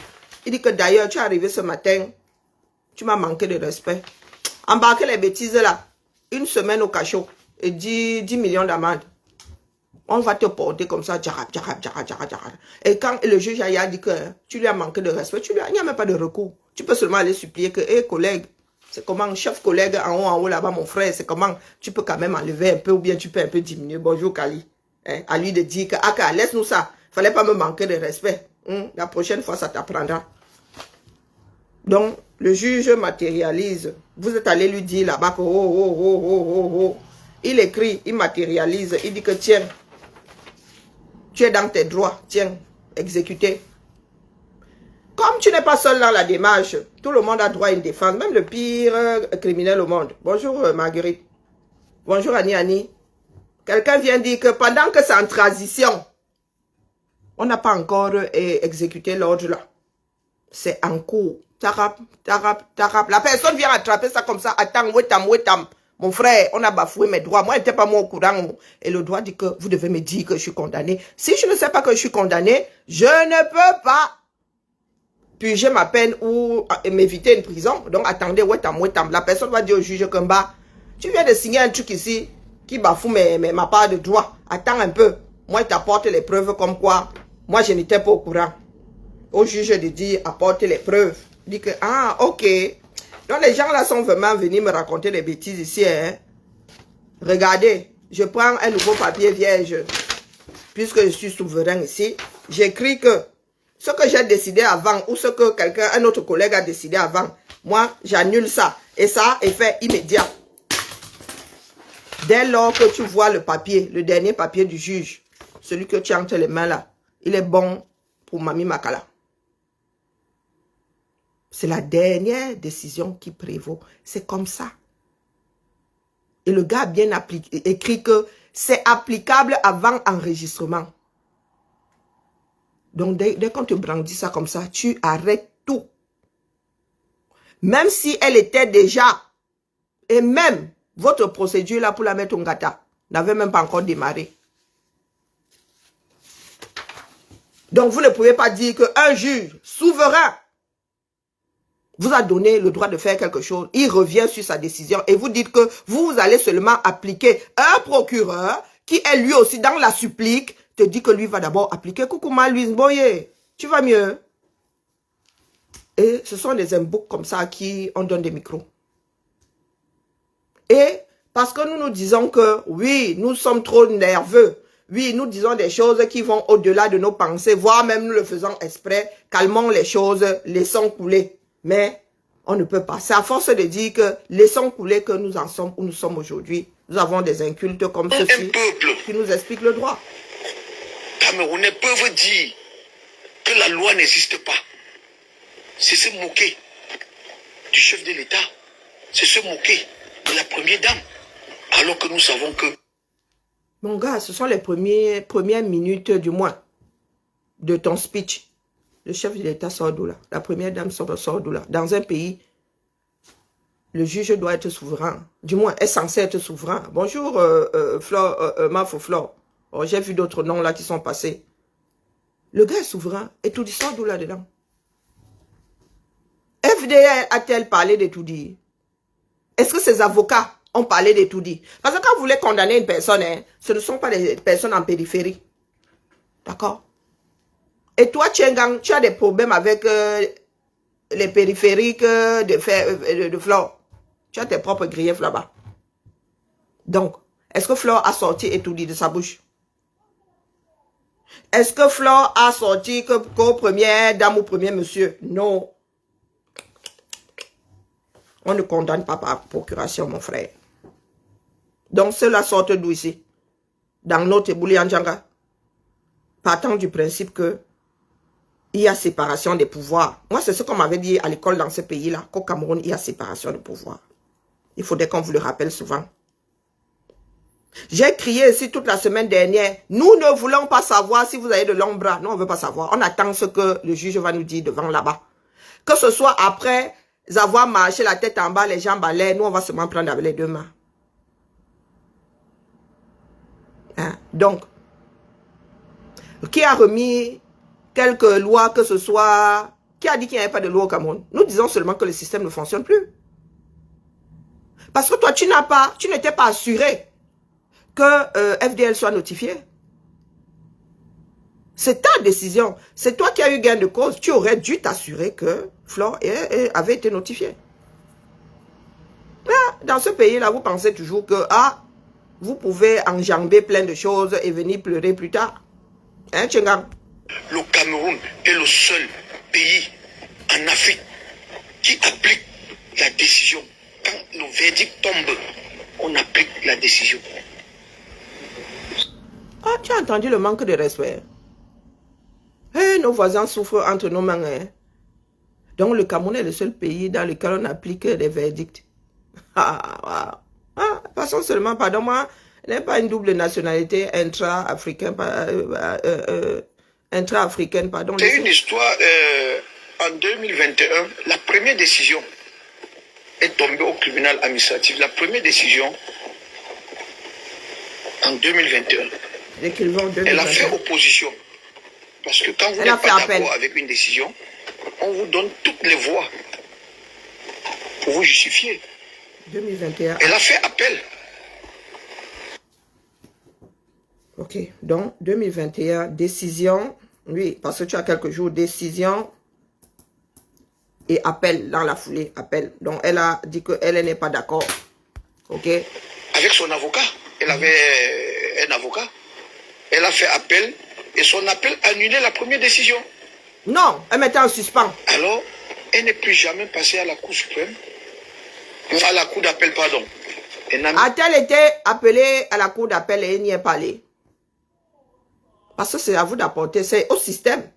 Speaker 1: Il dit que d'ailleurs, tu es arrivé ce matin, tu m'as manqué de respect. Embarquez les bêtises là. Une semaine au cachot et 10 millions d'amendes. On va te porter comme ça, djara. Et quand le juge a dit que tu lui as manqué de respect, il n'y a même pas de recours. Tu peux seulement aller supplier que, hé collègue, c'est comment, chef collègue en haut là-bas, mon frère, c'est comment, tu peux quand même enlever un peu ou bien tu peux un peu diminuer. Bonjour Kali. Hein, à lui de dire que, ah, laisse-nous ça. Fallait pas me manquer de respect. La prochaine fois, ça t'apprendra. Donc, le juge matérialise. Vous êtes allé lui dire là-bas que, oh. Il écrit, il matérialise, il dit que tiens, tu es dans tes droits, tiens, exécuté. Comme tu n'es pas seul dans la démarche, tout le monde a droit à une défense, même le pire criminel au monde. Bonjour Marguerite. Bonjour Annie. Quelqu'un vient dire que pendant que c'est en transition, on n'a pas encore exécuté l'ordre là. C'est en cours. Tarap. La personne vient attraper ça comme ça. Attends, wetam. Mon frère, on a bafoué mes droits. Moi, je n'étais pas moi au courant. Et le droit dit que vous devez me dire que je suis condamné. Si je ne sais pas que je suis condamné, je ne peux pas purger ma peine ou m'éviter une prison. Donc, attendez, wetam. La personne va dire au juge que bah, tu viens de signer un truc ici qui bafoue ma part de droit. Attends un peu. Moi, je t'apporte les preuves comme quoi moi, je n'étais pas au courant. Au juge de dire, apporte les preuves. Il dit que, ah, ok. Donc, les gens là sont vraiment venus me raconter des bêtises ici. Hein. Regardez, je prends un nouveau papier vierge. Puisque je suis souverain ici, j'écris que ce que j'ai décidé avant ou ce que un autre collègue a décidé avant, moi, j'annule ça. Et ça est fait immédiat. Dès lors que tu vois le papier, le dernier papier du juge, celui que tu as entre les mains là, il est bon pour Mami Makala. C'est la dernière décision qui prévaut. C'est comme ça. Et le gars a bien écrit que c'est applicable avant enregistrement. Donc, dès qu'on te brandit ça comme ça, tu arrêtes tout. Même si elle était déjà, et même votre procédure là pour la mettre au gata, n'avait même pas encore démarré. Donc, vous ne pouvez pas dire qu'un juge souverain vous a donné le droit de faire quelque chose. Il revient sur sa décision et vous dites que vous allez seulement appliquer. Un procureur qui est lui aussi dans la supplique te dit que lui va d'abord appliquer. Coucou ma Louise Boyer, tu vas mieux? Et ce sont des emboucs comme ça à qui on donne des micros. Et parce que nous nous disons que oui, nous sommes trop nerveux. Oui, nous disons des choses qui vont au-delà de nos pensées, voire même nous le faisons exprès. Calmons les choses, laissons couler. Mais on ne peut pas. C'est à force de dire que laissons couler que nous en sommes où nous sommes aujourd'hui. Nous avons des incultes comme ceci qui nous expliquent le droit.
Speaker 2: Camerounais peuvent dire que la loi n'existe pas. C'est se moquer du chef de l'État. C'est se moquer de la première dame. Alors que nous savons que...
Speaker 1: Mon gars, ce sont les premières minutes du moins de ton speech. Le chef de l'État sort d'où là? La première dame sort d'où là? Dans un pays, le juge doit être souverain. Du moins, est censé être souverain. Bonjour, Mafo Flore. Oh, j'ai vu d'autres noms là qui sont passés. Le gars est souverain. Et tout dit sort d'où là-dedans? FDL a-t-elle parlé de tout dit? Est-ce que ses avocats ont parlé de tout dit? Parce que quand vous voulez condamner une personne, hein, ce ne sont pas des personnes en périphérie. D'accord? Et toi, Tchengang, tu as des problèmes avec les périphériques de Flore. Tu as tes propres griefs là-bas. Donc, est-ce que Flore a sorti et tout dit de sa bouche? Est-ce que Flore a sorti qu'au premier dame ou premier monsieur? Non. On ne condamne pas par procuration, mon frère. Donc, cela sort d'où ici? Dans notre Ebouli Andjanga. Partant du principe que il y a séparation des pouvoirs. Moi, c'est ce qu'on m'avait dit à l'école dans ce pays-là, qu'au Cameroun, il y a séparation des pouvoirs. Il faudrait qu'on vous le rappelle souvent. J'ai crié ici toute la semaine dernière. Nous ne voulons pas savoir si vous avez de longs bras. Non, on ne veut pas savoir. On attend ce que le juge va nous dire devant là-bas. Que ce soit après avoir marché la tête en bas, les jambes à l'air, nous, on va seulement prendre avec les deux mains. Hein? Donc, qui a remis quelques lois que ce soit? Qui a dit qu'il n'y avait pas de loi au Cameroun? Nous disons seulement que le système ne fonctionne plus. Parce que toi, tu n'étais pas assuré que FDL soit notifié. C'est ta décision. C'est toi qui as eu gain de cause. Tu aurais dû t'assurer que Flore avait été notifié. Mais dans ce pays-là, vous pensez toujours que vous pouvez enjamber plein de choses et venir pleurer plus tard. Hein, Tchengang?
Speaker 2: Le Cameroun est le seul pays en Afrique qui applique la décision. Quand le verdict tombe, on applique la décision.
Speaker 1: Ah, tu as entendu le manque de respect. Hey, nos voisins souffrent entre nos mains. Hein. Donc le Cameroun est le seul pays dans lequel on applique les verdicts. Passons seulement, pardon-moi, n'est pas une double nationalité intra-africaine, pardon.
Speaker 2: C'est une histoire, en 2021, la première décision est tombée au tribunal administratif. La première décision, en 2021, elle a fait opposition. Parce que quand vous n'êtes pas d'accord avec une décision, on vous donne toutes les voies pour vous justifier.
Speaker 1: 2021.
Speaker 2: Elle a fait appel.
Speaker 1: Ok, donc 2021, décision, oui, parce que tu as quelques jours, décision et appel dans la foulée, appel. Donc elle a dit qu'elle n'est pas d'accord. Ok.
Speaker 2: Avec son avocat, elle avait un avocat. Elle a fait appel et son appel a annulé la première décision.
Speaker 1: Non, elle mettait en suspens.
Speaker 2: Alors, elle n'est plus jamais passée à la Cour suprême. À la Cour d'appel, pardon.
Speaker 1: A-t-elle été appelée à la Cour d'appel et elle n'y est pas allée? Parce que c'est à vous d'apporter, c'est au système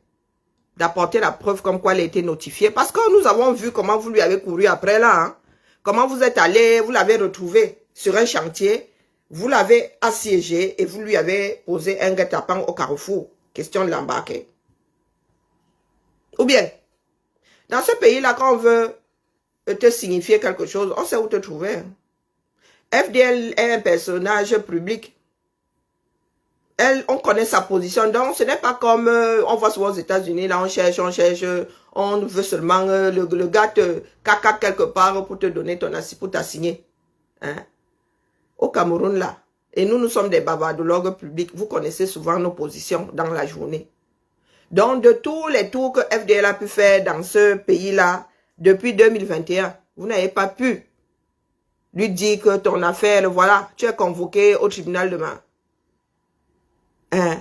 Speaker 1: d'apporter la preuve comme quoi elle a été notifiée. Parce que nous avons vu comment vous lui avez couru après là. Hein? Comment vous êtes allé, vous l'avez retrouvé sur un chantier, vous l'avez assiégé et vous lui avez posé un guet-apens au carrefour. Question de l'embarquer. Ou bien, dans ce pays-là, quand on veut te signifier quelque chose, on sait où te trouver. FDL est un personnage public. On connaît sa position. Donc, ce n'est pas comme on voit souvent aux États-Unis, là, on cherche, on veut seulement le gars te caca quelque part pour te donner ton assis, pour t'assigner. Hein? Au Cameroun, là, et nous sommes des bavardologues publics, vous connaissez souvent nos positions dans la journée. Donc, de tous les tours que FDL a pu faire dans ce pays-là, depuis 2021, vous n'avez pas pu lui dire que ton affaire, voilà, tu es convoqué au tribunal demain. Hein?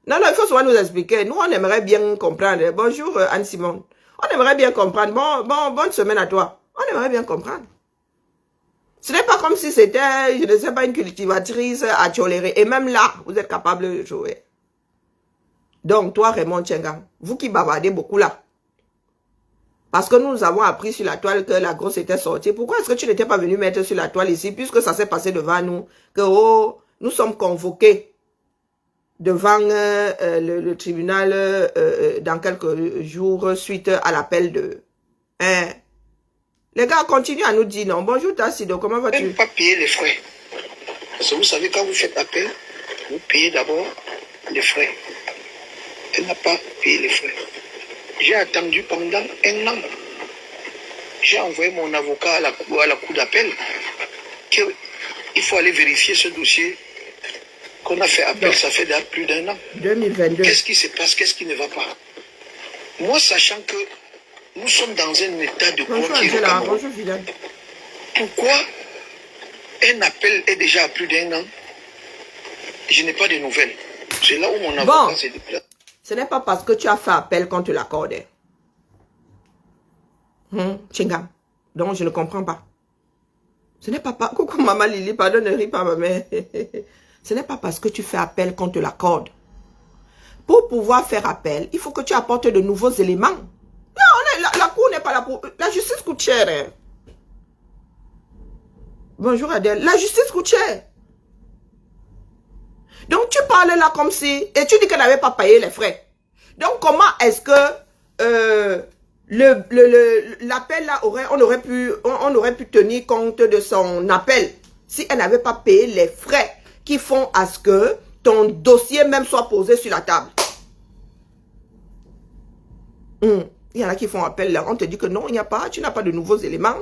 Speaker 1: Non, il faut souvent nous expliquer. Nous, on aimerait bien comprendre. Bonjour, Anne-Simone. On aimerait bien comprendre. Bonne semaine à toi. On aimerait bien comprendre. Ce n'est pas comme si c'était, je ne sais pas, une cultivatrice à tolérer. Et même là, vous êtes capable de jouer. Donc, toi, Raymond Tchengang, vous qui bavardez beaucoup là, parce que nous avons appris sur la toile que la grosse était sortie. Pourquoi est-ce que tu n'étais pas venu mettre sur la toile ici, puisque ça s'est passé devant nous, que nous sommes convoqués devant le tribunal dans quelques jours suite à l'appel de... Hein? Les gars continuent à nous dire non. Bonjour Tassido, comment vas-tu?
Speaker 2: Elle ne pas payer les frais. Parce que vous savez, quand vous faites appel, vous payez d'abord les frais. Elle n'a pas payé les frais. J'ai attendu pendant 1 an. J'ai envoyé mon avocat à la cour d'appel qu'il faut aller vérifier ce dossier qu'on a fait appel. Donc, ça fait déjà plus d'1 an.
Speaker 1: 2022.
Speaker 2: Qu'est-ce qui se passe? Qu'est-ce qui ne va pas? Moi, sachant que nous sommes dans un état de droit qui est au Cameroun. Pourquoi un appel est déjà à plus d'1 an? Je n'ai pas de nouvelles. C'est là où mon avocat s'est déplacé.
Speaker 1: Ce n'est pas parce que tu as fait appel qu'on te l'accorde. Chingam. Donc, je ne comprends pas. Ce n'est pas... Coucou, maman Lily, pardon, ne ris pas, ma mère. Ce n'est pas parce que tu fais appel qu'on te l'accorde. Pour pouvoir faire appel, il faut que tu apportes de nouveaux éléments. Non, la cour n'est pas là pour... La justice coûte cher. Hein. Bonjour Adèle. La justice coûte cher. Donc, tu parles là comme si... Et tu dis qu'elle n'avait pas payé les frais. Donc, comment est-ce que... l'appel là, on aurait pu tenir compte de son appel si elle n'avait pas payé les frais qui font à ce que ton dossier même soit posé sur la table. Il y en a qui font appel là, on te dit que non, il n'y a pas, tu n'as pas de nouveaux éléments,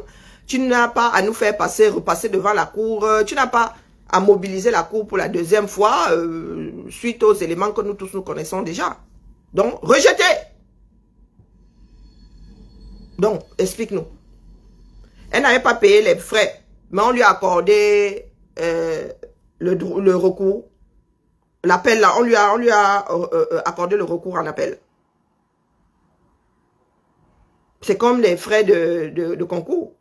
Speaker 1: tu n'as pas à nous faire repasser devant la cour, tu n'as pas à mobiliser la cour pour la deuxième fois suite aux éléments que nous tous nous connaissons déjà. Donc, rejetez. Donc, explique-nous. Elle n'avait pas payé les frais, mais on lui a accordé le recours. L'appel là, on lui a accordé le recours en appel. C'est comme les frais de concours.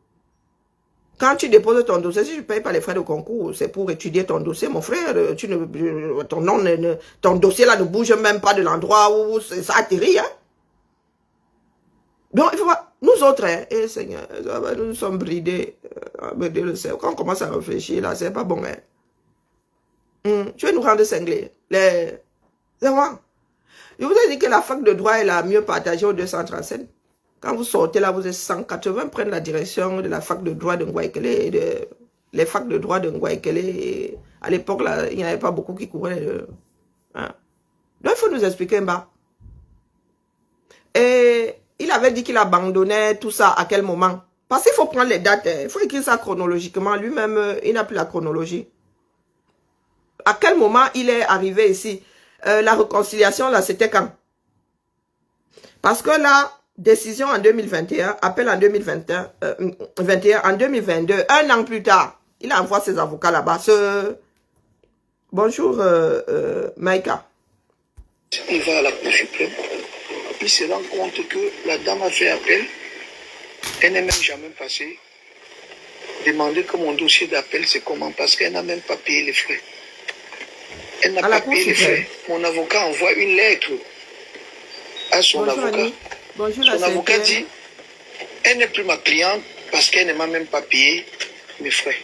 Speaker 1: Quand tu déposes ton dossier, si tu ne payes pas les frais de concours, c'est pour étudier ton dossier, mon frère. Ton dossier là ne bouge même pas de l'endroit où ça atterrit. Hein? Donc, il faut voir, nous autres, hein, Seigneur, nous sommes bridés. Quand on commence à réfléchir, là, c'est pas bon. Hein. Tu veux nous rendre cinglés. C'est moi. Je vous ai dit que la fac de droit est la mieux partagée aux 237. Quand vous sortez là, vous êtes 180, prennent la direction de la fac de droit de Ngouaikele. Les facs de droit de Ngouaikele. À l'époque, là, il n'y avait pas beaucoup qui couraient. Hein. Donc, il faut nous expliquer, Mba. Et il avait dit qu'il abandonnait tout ça à quel moment? Parce qu'il faut prendre les dates. Il faut écrire ça chronologiquement. Lui-même, il n'a plus la chronologie. À quel moment il est arrivé ici? La réconciliation, là, c'était quand? Parce que là, décision en 2021, appel en 2021, en 2022, un an plus tard, il envoie ses avocats là-bas. Bonjour, Maïka.
Speaker 2: Il va à la Cour suprême. Il se rend compte que la dame a fait appel. Elle n'est même jamais passée. Demander que mon dossier d'appel, c'est comment? Parce qu'elle n'a même pas payé les frais. Elle n'a pas payé les frais. Mon avocat envoie une lettre à son avocat.
Speaker 1: Bonjour,
Speaker 2: son avocat dit, elle n'est plus ma cliente parce qu'elle ne m'a même pas payé mes frais.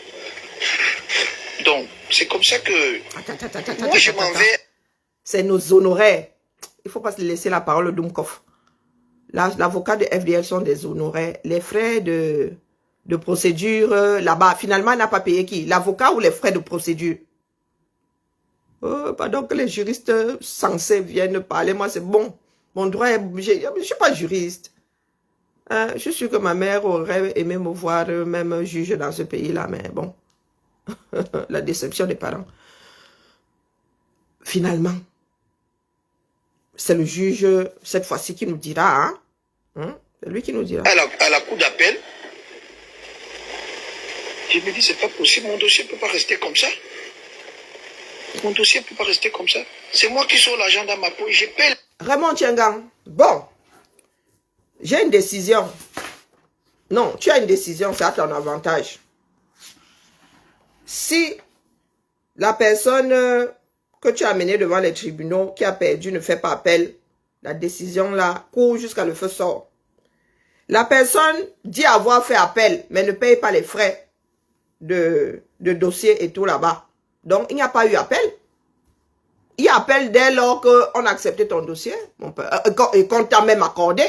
Speaker 2: Donc, c'est comme ça que moi, je m'en vais.
Speaker 1: C'est nos honoraires. Il ne faut pas se laisser la parole au Doumkov. L'avocat de FDL sont des honoraires. Les frais de procédure là-bas, finalement, elle n'a pas payé qui? L'avocat ou les frais de procédure? Pardon que les juristes censés viennent parler. Moi, c'est bon. Mon droit est... Je ne suis pas juriste. Je suis sûr que ma mère aurait aimé me voir même juge dans ce pays-là. Mais bon. La déception des parents. Finalement, c'est le juge, cette fois-ci, qui nous dira. C'est lui qui nous dira.
Speaker 2: À la cour d'appel, je me dis, c'est pas possible. Mon dossier ne peut pas rester comme ça. Mon dossier ne peut pas rester comme ça. C'est moi qui sors l'argent dans ma poche. Je paie.
Speaker 1: Raymond Tiengang, bon, j'ai une décision. Non, tu as une décision, c'est à ton avantage. Si la personne que tu as amenée devant les tribunaux, qui a perdu, ne fait pas appel, la décision là court jusqu'à le feu sort. La personne dit avoir fait appel, mais ne paye pas les frais de dossier et tout là-bas. Donc, il n'y a pas eu appel. Il y a appel dès lors qu'on a accepté ton dossier, mon père, et qu'on t'a même accordé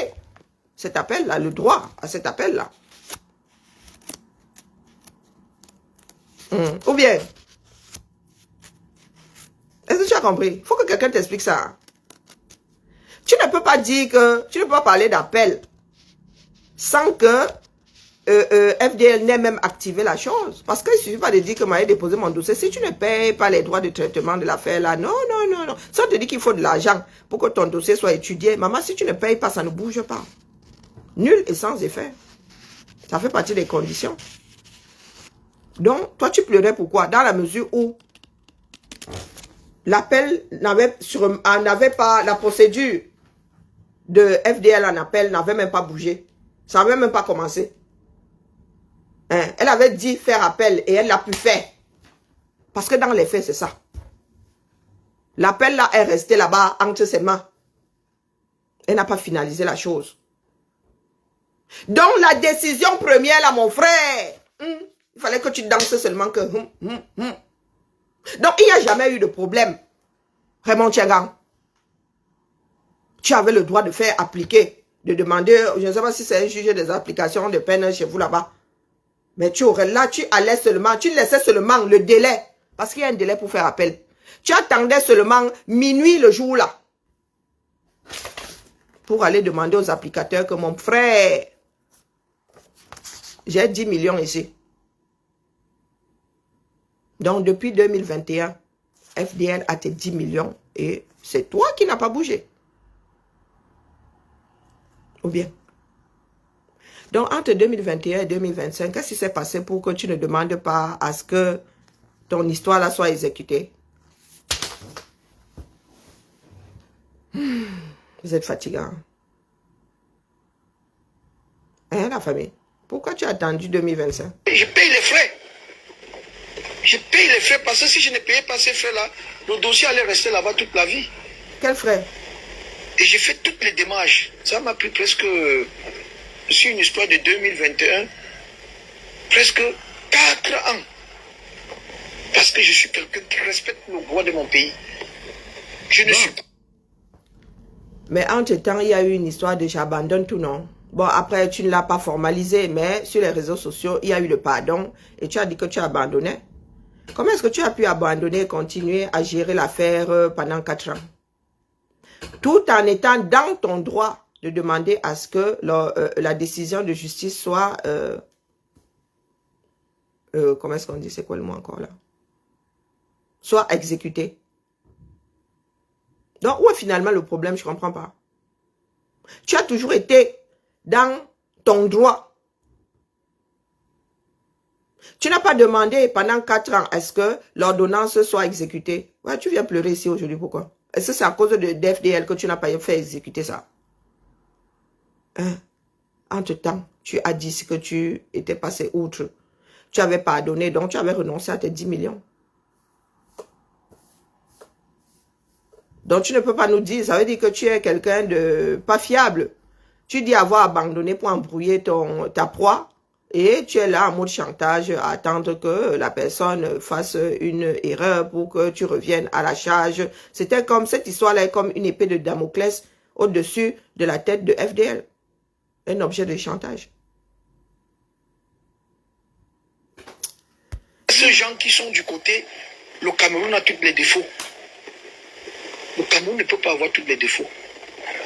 Speaker 1: cet appel-là, le droit à cet appel-là. Ou bien, est-ce que tu as compris? Il faut que quelqu'un t'explique ça. Tu ne peux pas dire que, tu ne peux pas parler d'appel sans que FDL n'ait même activé la chose. Parce qu'il ne suffit pas de dire que moi j'ai déposé mon dossier. Si tu ne payes pas les droits de traitement de l'affaire là, non. Ça te dit qu'il faut de l'argent pour que ton dossier soit étudié. Maman, si tu ne payes pas, ça ne bouge pas. Nul et sans effet. Ça fait partie des conditions. Donc, toi tu pleurais pourquoi? Dans la mesure où L'appel n'avait pas la procédure de FDL en appel, n'avait même pas bougé. Ça n'avait même pas commencé. Hein? Elle avait dit faire appel et elle l'a pu faire. Parce que dans les faits, c'est ça. L'appel là est resté là-bas entre ses mains. Elle n'a pas finalisé la chose. Donc la décision première là, mon frère, il fallait que tu danses seulement que... Donc il n'y a jamais eu de problème. Raymond Tchengang. Tu avais le droit de faire appliquer, de demander, je ne sais pas si c'est un juge des applications de peine chez vous là-bas. Mais tu aurais là, tu allais seulement, tu laissais seulement le délai. Parce qu'il y a un délai pour faire appel. Tu attendais seulement minuit le jour là. Pour aller demander aux applicateurs que mon frère, j'ai 10 millions ici. Donc depuis 2021, FDL a tes 10 millions et c'est toi qui n'as pas bougé. Ou bien. Donc entre 2021 et 2025, qu'est-ce qui s'est passé pour que tu ne demandes pas à ce que ton histoire là soit exécutée? Vous êtes fatigant. Hein, la famille? Pourquoi tu as attendu 2025?
Speaker 2: Je paye les frais. Je paye les frais parce que si je ne payais pas ces frais-là, le dossier allait rester là-bas toute la vie.
Speaker 1: Quels frais?
Speaker 2: Et j'ai fait toutes les démarches. Ça m'a pris presque, sur une histoire de 2021, presque 4 ans. Parce que je suis quelqu'un qui respecte le droit de mon pays. Je ne suis pas...
Speaker 1: Mais entre-temps, il y a eu une histoire de j'abandonne tout, non? Bon, après, tu ne l'as pas formalisé, mais sur les réseaux sociaux, il y a eu le pardon et tu as dit que tu as abandonné. Comment est-ce que tu as pu abandonner et continuer à gérer l'affaire pendant 4 ans? Tout en étant dans ton droit de demander à ce que la décision de justice soit... comment est-ce qu'on dit? C'est quoi le mot encore là? Soit exécutée. Donc, où est finalement le problème? Je ne comprends pas. Tu as toujours été dans ton droit. Tu n'as pas demandé pendant 4 ans est-ce que l'ordonnance soit exécutée. Ouais, tu viens pleurer ici aujourd'hui, pourquoi? Est-ce que c'est à cause de DFDL que tu n'as pas fait exécuter ça? Hein? Entre-temps, tu as dit que tu étais passé outre. Tu avais pardonné, donc tu avais renoncé à tes 10 millions. Donc tu ne peux pas nous dire, ça veut dire que tu es quelqu'un de pas fiable. Tu dis avoir abandonné pour embrouiller ta proie et tu es là en mode chantage à attendre que la personne fasse une erreur pour que tu reviennes à la charge. C'était comme, cette histoire-là est comme une épée de Damoclès au-dessus de la tête de FDL. Un objet de chantage.
Speaker 2: Ces gens qui sont du côté, le Cameroun a tous les défauts. Le Cameroun ne peut pas avoir tous les défauts.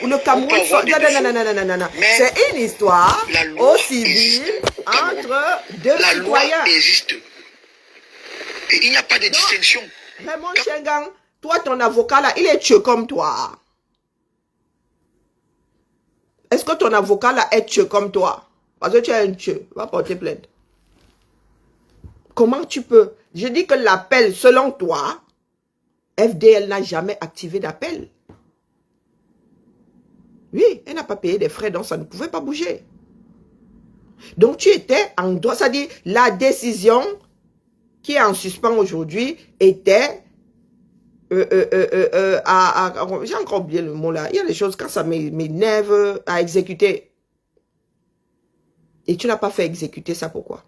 Speaker 1: Le Cameroun, non. C'est une histoire au civil entre deux
Speaker 2: la
Speaker 1: citoyens.
Speaker 2: loi existe. Et il n'y a pas de distinction.
Speaker 1: Raymond Tchengang, toi, ton avocat là, il est tueux comme toi. Est-ce que ton avocat là est tueux comme toi? Parce que tu es un tueux, va porter plainte. Comment tu peux? Je dis que l'appel, selon toi, FDL n'a jamais activé d'appel. Oui, elle n'a pas payé des frais, donc ça ne pouvait pas bouger. Donc tu étais en droit, c'est-à-dire la décision qui est en suspens aujourd'hui était... j'ai encore oublié le mot là. Il y a des choses, quand ça m'énerve, à exécuter. Et tu n'as pas fait exécuter ça, pourquoi?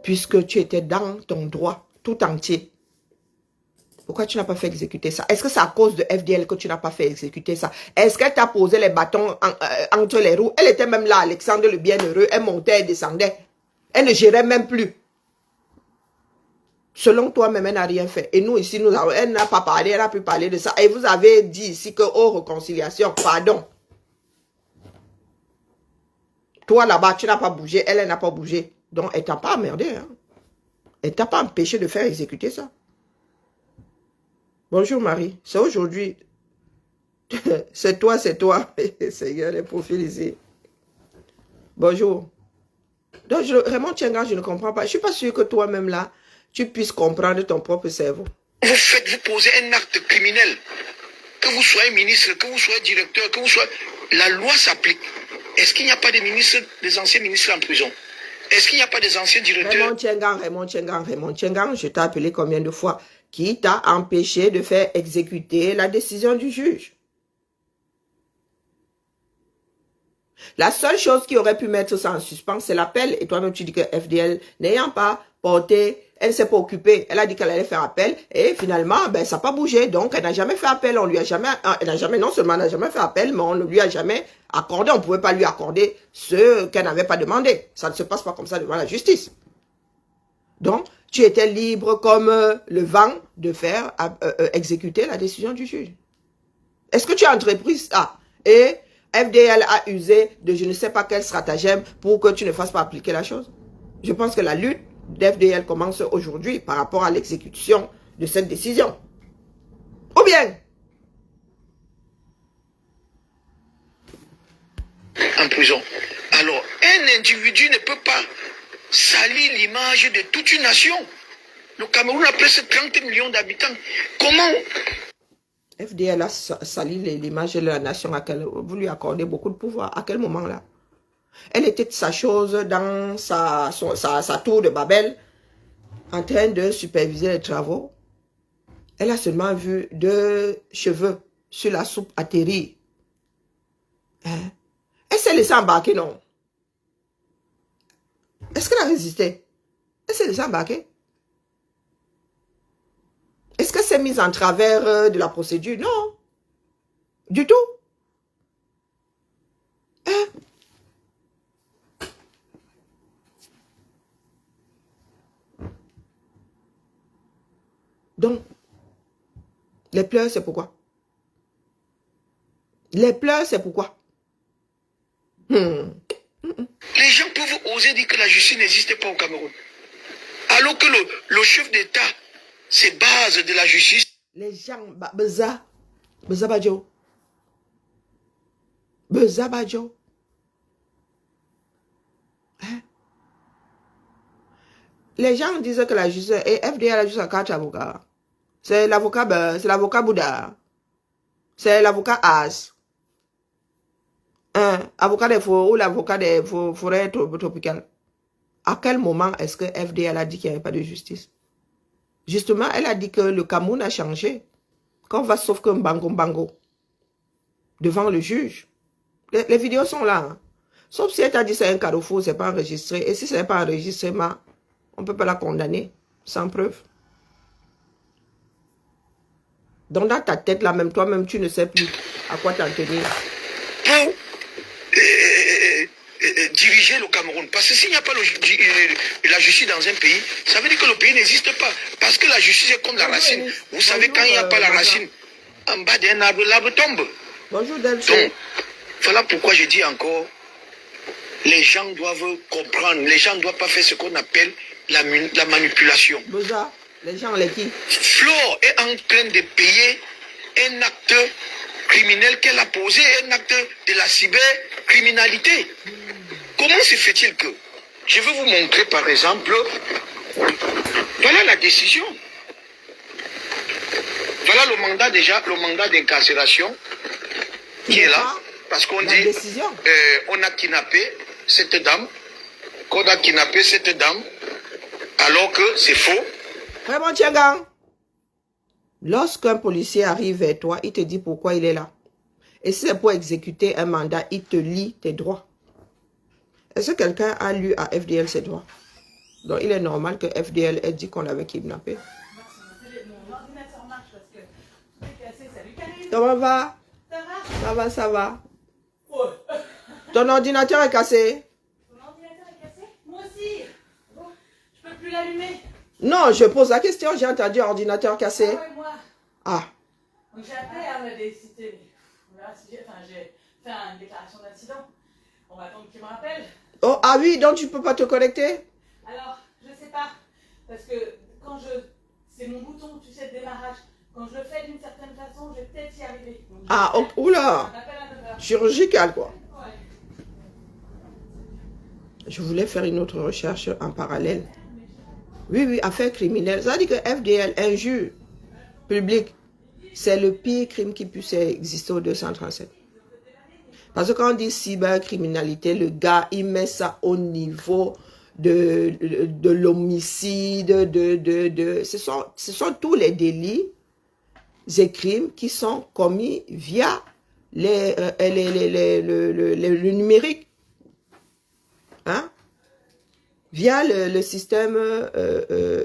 Speaker 1: Puisque tu étais dans ton droit tout entier. Pourquoi tu n'as pas fait exécuter ça? Est-ce que c'est à cause de FDL que tu n'as pas fait exécuter ça? Est-ce qu'elle t'a posé les bâtons entre les roues? Elle était même là, Alexandre le Bienheureux. Elle montait, elle descendait. Elle ne gérait même plus. Selon toi-même, elle n'a rien fait. Et nous ici, elle n'a pas parlé, elle n'a pu parler de ça. Et vous avez dit ici que, oh, réconciliation, pardon. Toi là-bas, tu n'as pas bougé, elle n'a pas bougé. Donc, elle t'a pas emmerdé. Hein? Elle t'a pas empêché de faire exécuter ça. Bonjour Marie, c'est aujourd'hui. C'est toi. Seigneur, les profils ici. Bonjour. Donc, Raymond Tchengang, je ne comprends pas. Je ne suis pas sûr que toi-même là, tu puisses comprendre ton propre cerveau.
Speaker 2: vous posez un acte criminel, que vous soyez ministre, que vous soyez directeur, que vous soyez... La loi s'applique. Est-ce qu'il n'y a pas des ministres, des anciens ministres en prison? Est-ce qu'il n'y a pas des anciens directeurs?
Speaker 1: Raymond Tchengang, je t'ai appelé combien de fois? Qui t'a empêché de faire exécuter la décision du juge? La seule chose qui aurait pu mettre ça en suspens, c'est l'appel. Et toi-même, tu dis que FDL, n'ayant pas porté, elle ne s'est pas occupée. Elle a dit qu'elle allait faire appel. Et finalement, ben, ça n'a pas bougé. Donc, elle n'a jamais fait appel. On lui a jamais, non seulement elle n'a jamais fait appel, mais on ne lui a jamais accordé. On ne pouvait pas lui accorder ce qu'elle n'avait pas demandé. Ça ne se passe pas comme ça devant la justice. Donc, tu étais libre comme le vent de faire exécuter la décision du juge. Est-ce que tu as entrepris ça? Et FDL a usé de je ne sais pas quel stratagème pour que tu ne fasses pas appliquer la chose. Je pense que la lutte d'FDL commence aujourd'hui par rapport à l'exécution de cette décision. Ou bien
Speaker 2: en prison. Alors, un individu ne peut pas salir l'image de toute une nation. Le Cameroun a presque 30 millions d'habitants. Comment
Speaker 1: FDL a sali l'image de la nation à laquelle vous lui accordez beaucoup de pouvoir? À quel moment là? Elle était de sa chose dans sa tour de Babel, en train de superviser les travaux. Elle a seulement vu 2 cheveux sur la soupe atterrir. Hein? Elle s'est laissée embarquer, non? Est-ce qu'elle a résisté? Elle s'est laissée embarquer? Est-ce qu'elle s'est mise en travers de la procédure? Non. Du tout. Hein? Donc, les pleurs, c'est pourquoi? Les pleurs, c'est pourquoi?
Speaker 2: les gens peuvent oser dire que la justice n'existe pas au Cameroun? Alors que le chef d'État, c'est base de la justice.
Speaker 1: Les gens, Beza Badjo. Beza Badjo. Hein? Les gens disent que la justice, et FDL a juste 4 avocats. C'est l'avocat Bouddha. C'est l'avocat As. Avocat des forêts ou l'avocat des forêts tropicales. À quel moment est-ce que FDL a dit qu'il n'y avait pas de justice? Justement, elle a dit que le Cameroun a changé. Qu'on va sauf qu'un bango devant le juge. Les vidéos sont là. Hein. Sauf si elle t'a dit que c'est un carrefour, c'est pas enregistré. Et si ce n'est pas enregistré, on ne peut pas la condamner sans preuve. Donc dans ta tête, là, même toi-même, tu ne sais plus à quoi t'en tenir.
Speaker 2: Pour diriger le Cameroun. Parce que s'il n'y a pas la justice dans un pays, ça veut dire que le pays n'existe pas. Parce que la justice est comme la racine. Vous savez, quand il n'y a pas la racine, en bas d'un arbre, l'arbre tombe.
Speaker 1: Bonjour, Delso.
Speaker 2: Donc, voilà pourquoi je dis encore, les gens doivent comprendre, les gens ne doivent pas faire ce qu'on appelle la manipulation.
Speaker 1: Boza, les gens, les qui?
Speaker 2: Flore est en train de payer un acte criminel qu'elle a posé, un acte de la cybercriminalité. Comment se fait-il que... Je vais vous montrer par exemple, voilà la décision. Voilà le mandat déjà, le mandat d'incarcération qui est là. Parce qu'on dit, on a kidnappé cette dame, alors que c'est faux.
Speaker 1: Vraiment, Tchengang. Lorsqu'un policier arrive vers toi, il te dit pourquoi il est là. Et si c'est pour exécuter un mandat, il te lit tes droits. Est-ce que quelqu'un a lu à FDL ses droits? Donc, il est normal que FDL ait dit qu'on l'avait kidnappé. Comment va? Ça va. Ton ordinateur est cassé.
Speaker 3: Ton ordinateur est cassé? Moi aussi. Bon, je peux plus l'allumer.
Speaker 1: Non, je pose la question. J'ai entendu ordinateur cassé.
Speaker 3: Ah ouais, moi.
Speaker 1: Ah.
Speaker 3: Donc j'ai appelé à la DCT. Voilà, j'ai fait une déclaration d'accident. On va attendre qu'il me rappelle.
Speaker 1: Oh, ah oui, donc tu peux pas te connecter?
Speaker 3: Alors, je sais pas. Parce que quand c'est mon bouton, tu sais, de démarrage. Quand je le fais d'une certaine façon, je vais peut-être y arriver. Donc,
Speaker 1: ah, oula. Chirurgical, quoi.
Speaker 3: Ouais.
Speaker 1: Je voulais faire une autre recherche en parallèle. Oui, affaire criminelle. Ça veut dire que FDL injure public, c'est le pire crime qui puisse exister au 237. Parce que quand on dit cybercriminalité, le gars, il met ça au niveau de l'homicide, ce sont tous les délits et crimes qui sont commis via le numérique. Hein? Via le système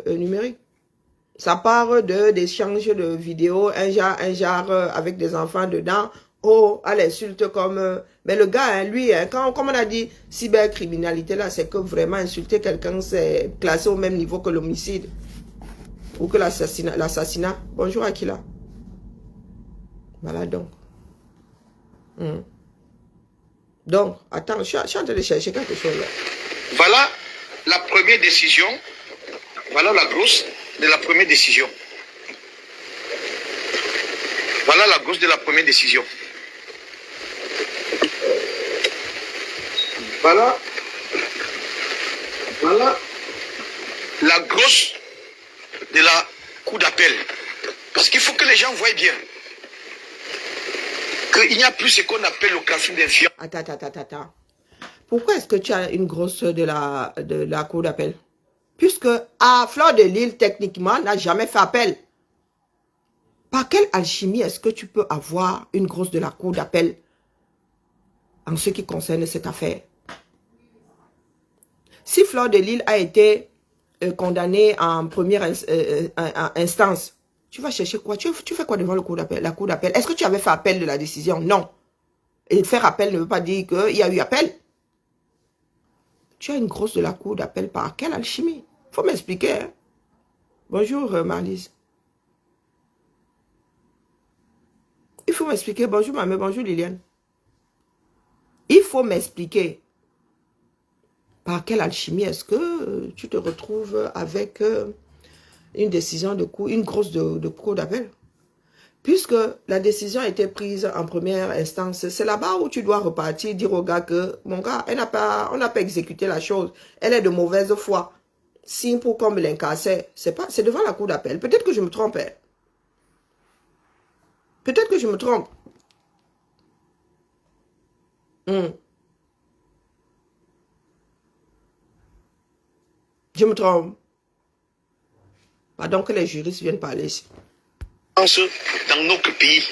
Speaker 1: numérique. Ça part d'échanges de vidéos, un genre avec des enfants dedans. Oh, à l'insulte comme... mais le gars, hein, lui, hein, comme on a dit, cybercriminalité, là, c'est que vraiment insulter quelqu'un, c'est classé au même niveau que l'homicide. Ou que l'assassinat. Bonjour Akila. Voilà donc. Donc, attends, je suis en train de chercher quelque chose là.
Speaker 2: Voilà la première décision. Voilà la grosse de la première décision. Voilà la grosse de la première décision. Voilà la grosse de la cour d'appel. Parce qu'il faut que les gens voient bien qu'il n'y a plus ce qu'on appelle location d'influence.
Speaker 1: Attends. Pourquoi est-ce que tu as une grosse de la cour d'appel? Puisque à Fleur de Lille, techniquement, n'a jamais fait appel. Par quelle alchimie est-ce que tu peux avoir une grosse de la cour d'appel en ce qui concerne cette affaire? Si Fleur de Lille a été condamnée en première instance, tu vas chercher quoi? Tu fais quoi devant la cour d'appel? Est-ce que tu avais fait appel de la décision? Non. Et faire appel ne veut pas dire qu'il y a eu appel. Tu as une grosse de la cour d'appel par quelle alchimie? Il faut m'expliquer. Hein? Bonjour Marlise. Il faut m'expliquer. Bonjour maman, bonjour Liliane. Il faut m'expliquer. Par quelle alchimie est-ce que tu te retrouves avec une décision de cour, une grosse de cour d'appel? Puisque la décision a été prise en première instance, c'est là-bas où tu dois repartir, dire au gars que, mon gars, on n'a pas exécuté la chose. Elle est de mauvaise foi. Simple comme l'incassé. C'est devant la cour d'appel. Peut-être que je me trompe. Hein. Peut-être que je me trompe. Je me trompe. Pardon que les juristes viennent parler ici.
Speaker 2: Dans notre pays.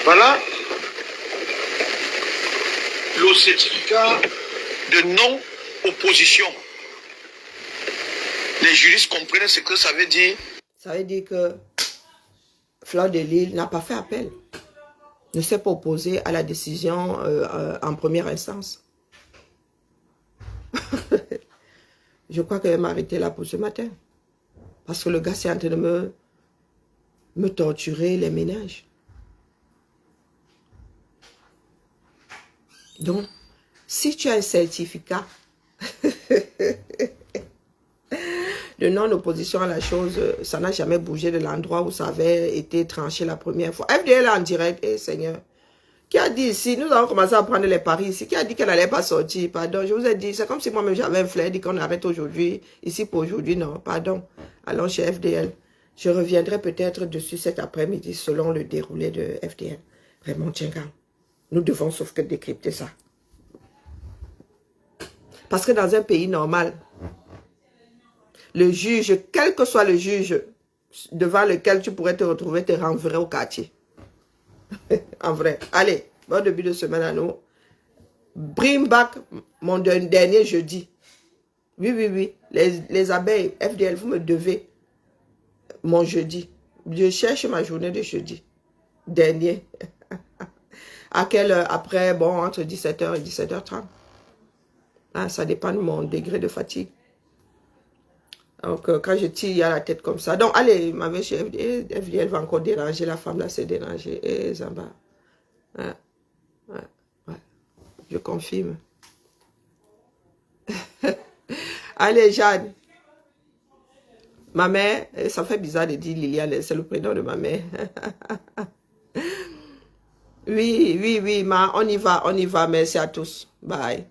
Speaker 2: Voilà le certificat de non-opposition. Les juristes comprennent ce que ça veut dire.
Speaker 1: Ça veut dire que Fleur de Lille n'a pas fait appel. Ne s'est pas opposé à la décision en première instance. Je crois qu'elle m'a arrêté là pour ce matin. Parce que le gars s'est en train de me torturer les ménages. Donc, si tu as un certificat de non-opposition à la chose, ça n'a jamais bougé de l'endroit où ça avait été tranché la première fois. FDL en direct, Seigneur, qui a dit ici, nous avons commencé à prendre les paris ici, qui a dit qu'elle n'allait pas sortir, pardon, je vous ai dit, c'est comme si moi-même j'avais un flair, dit qu'on arrête aujourd'hui, ici pour aujourd'hui, non, pardon, allons chez FDL. Je reviendrai peut-être dessus cet après-midi selon le déroulé de FDL. Vraiment, Tchengang, nous devons sauf que décrypter ça. Parce que dans un pays normal, le juge, quel que soit le juge devant lequel tu pourrais te retrouver, te renverrait au quartier. En vrai. Allez, bon début de semaine à nous. Bring back mon dernier jeudi. Oui. Les abeilles, FDL, vous me devez mon jeudi. Je cherche ma journée de jeudi. Dernier. À quelle heure? Après, bon, entre 17h et 17h30. Ah, ça dépend de mon degré de fatigue. Donc, quand je tire, il y a la tête comme ça. Donc, allez, ma vieille chef, FDL va encore déranger. La femme là, c'est déranger. Et Zamba. Ouais. Je confirme. Allez, Jeanne. Ma mère, ça fait bizarre de dire Liliane, c'est le prénom de ma mère. Oui, on y va. Merci à tous. Bye.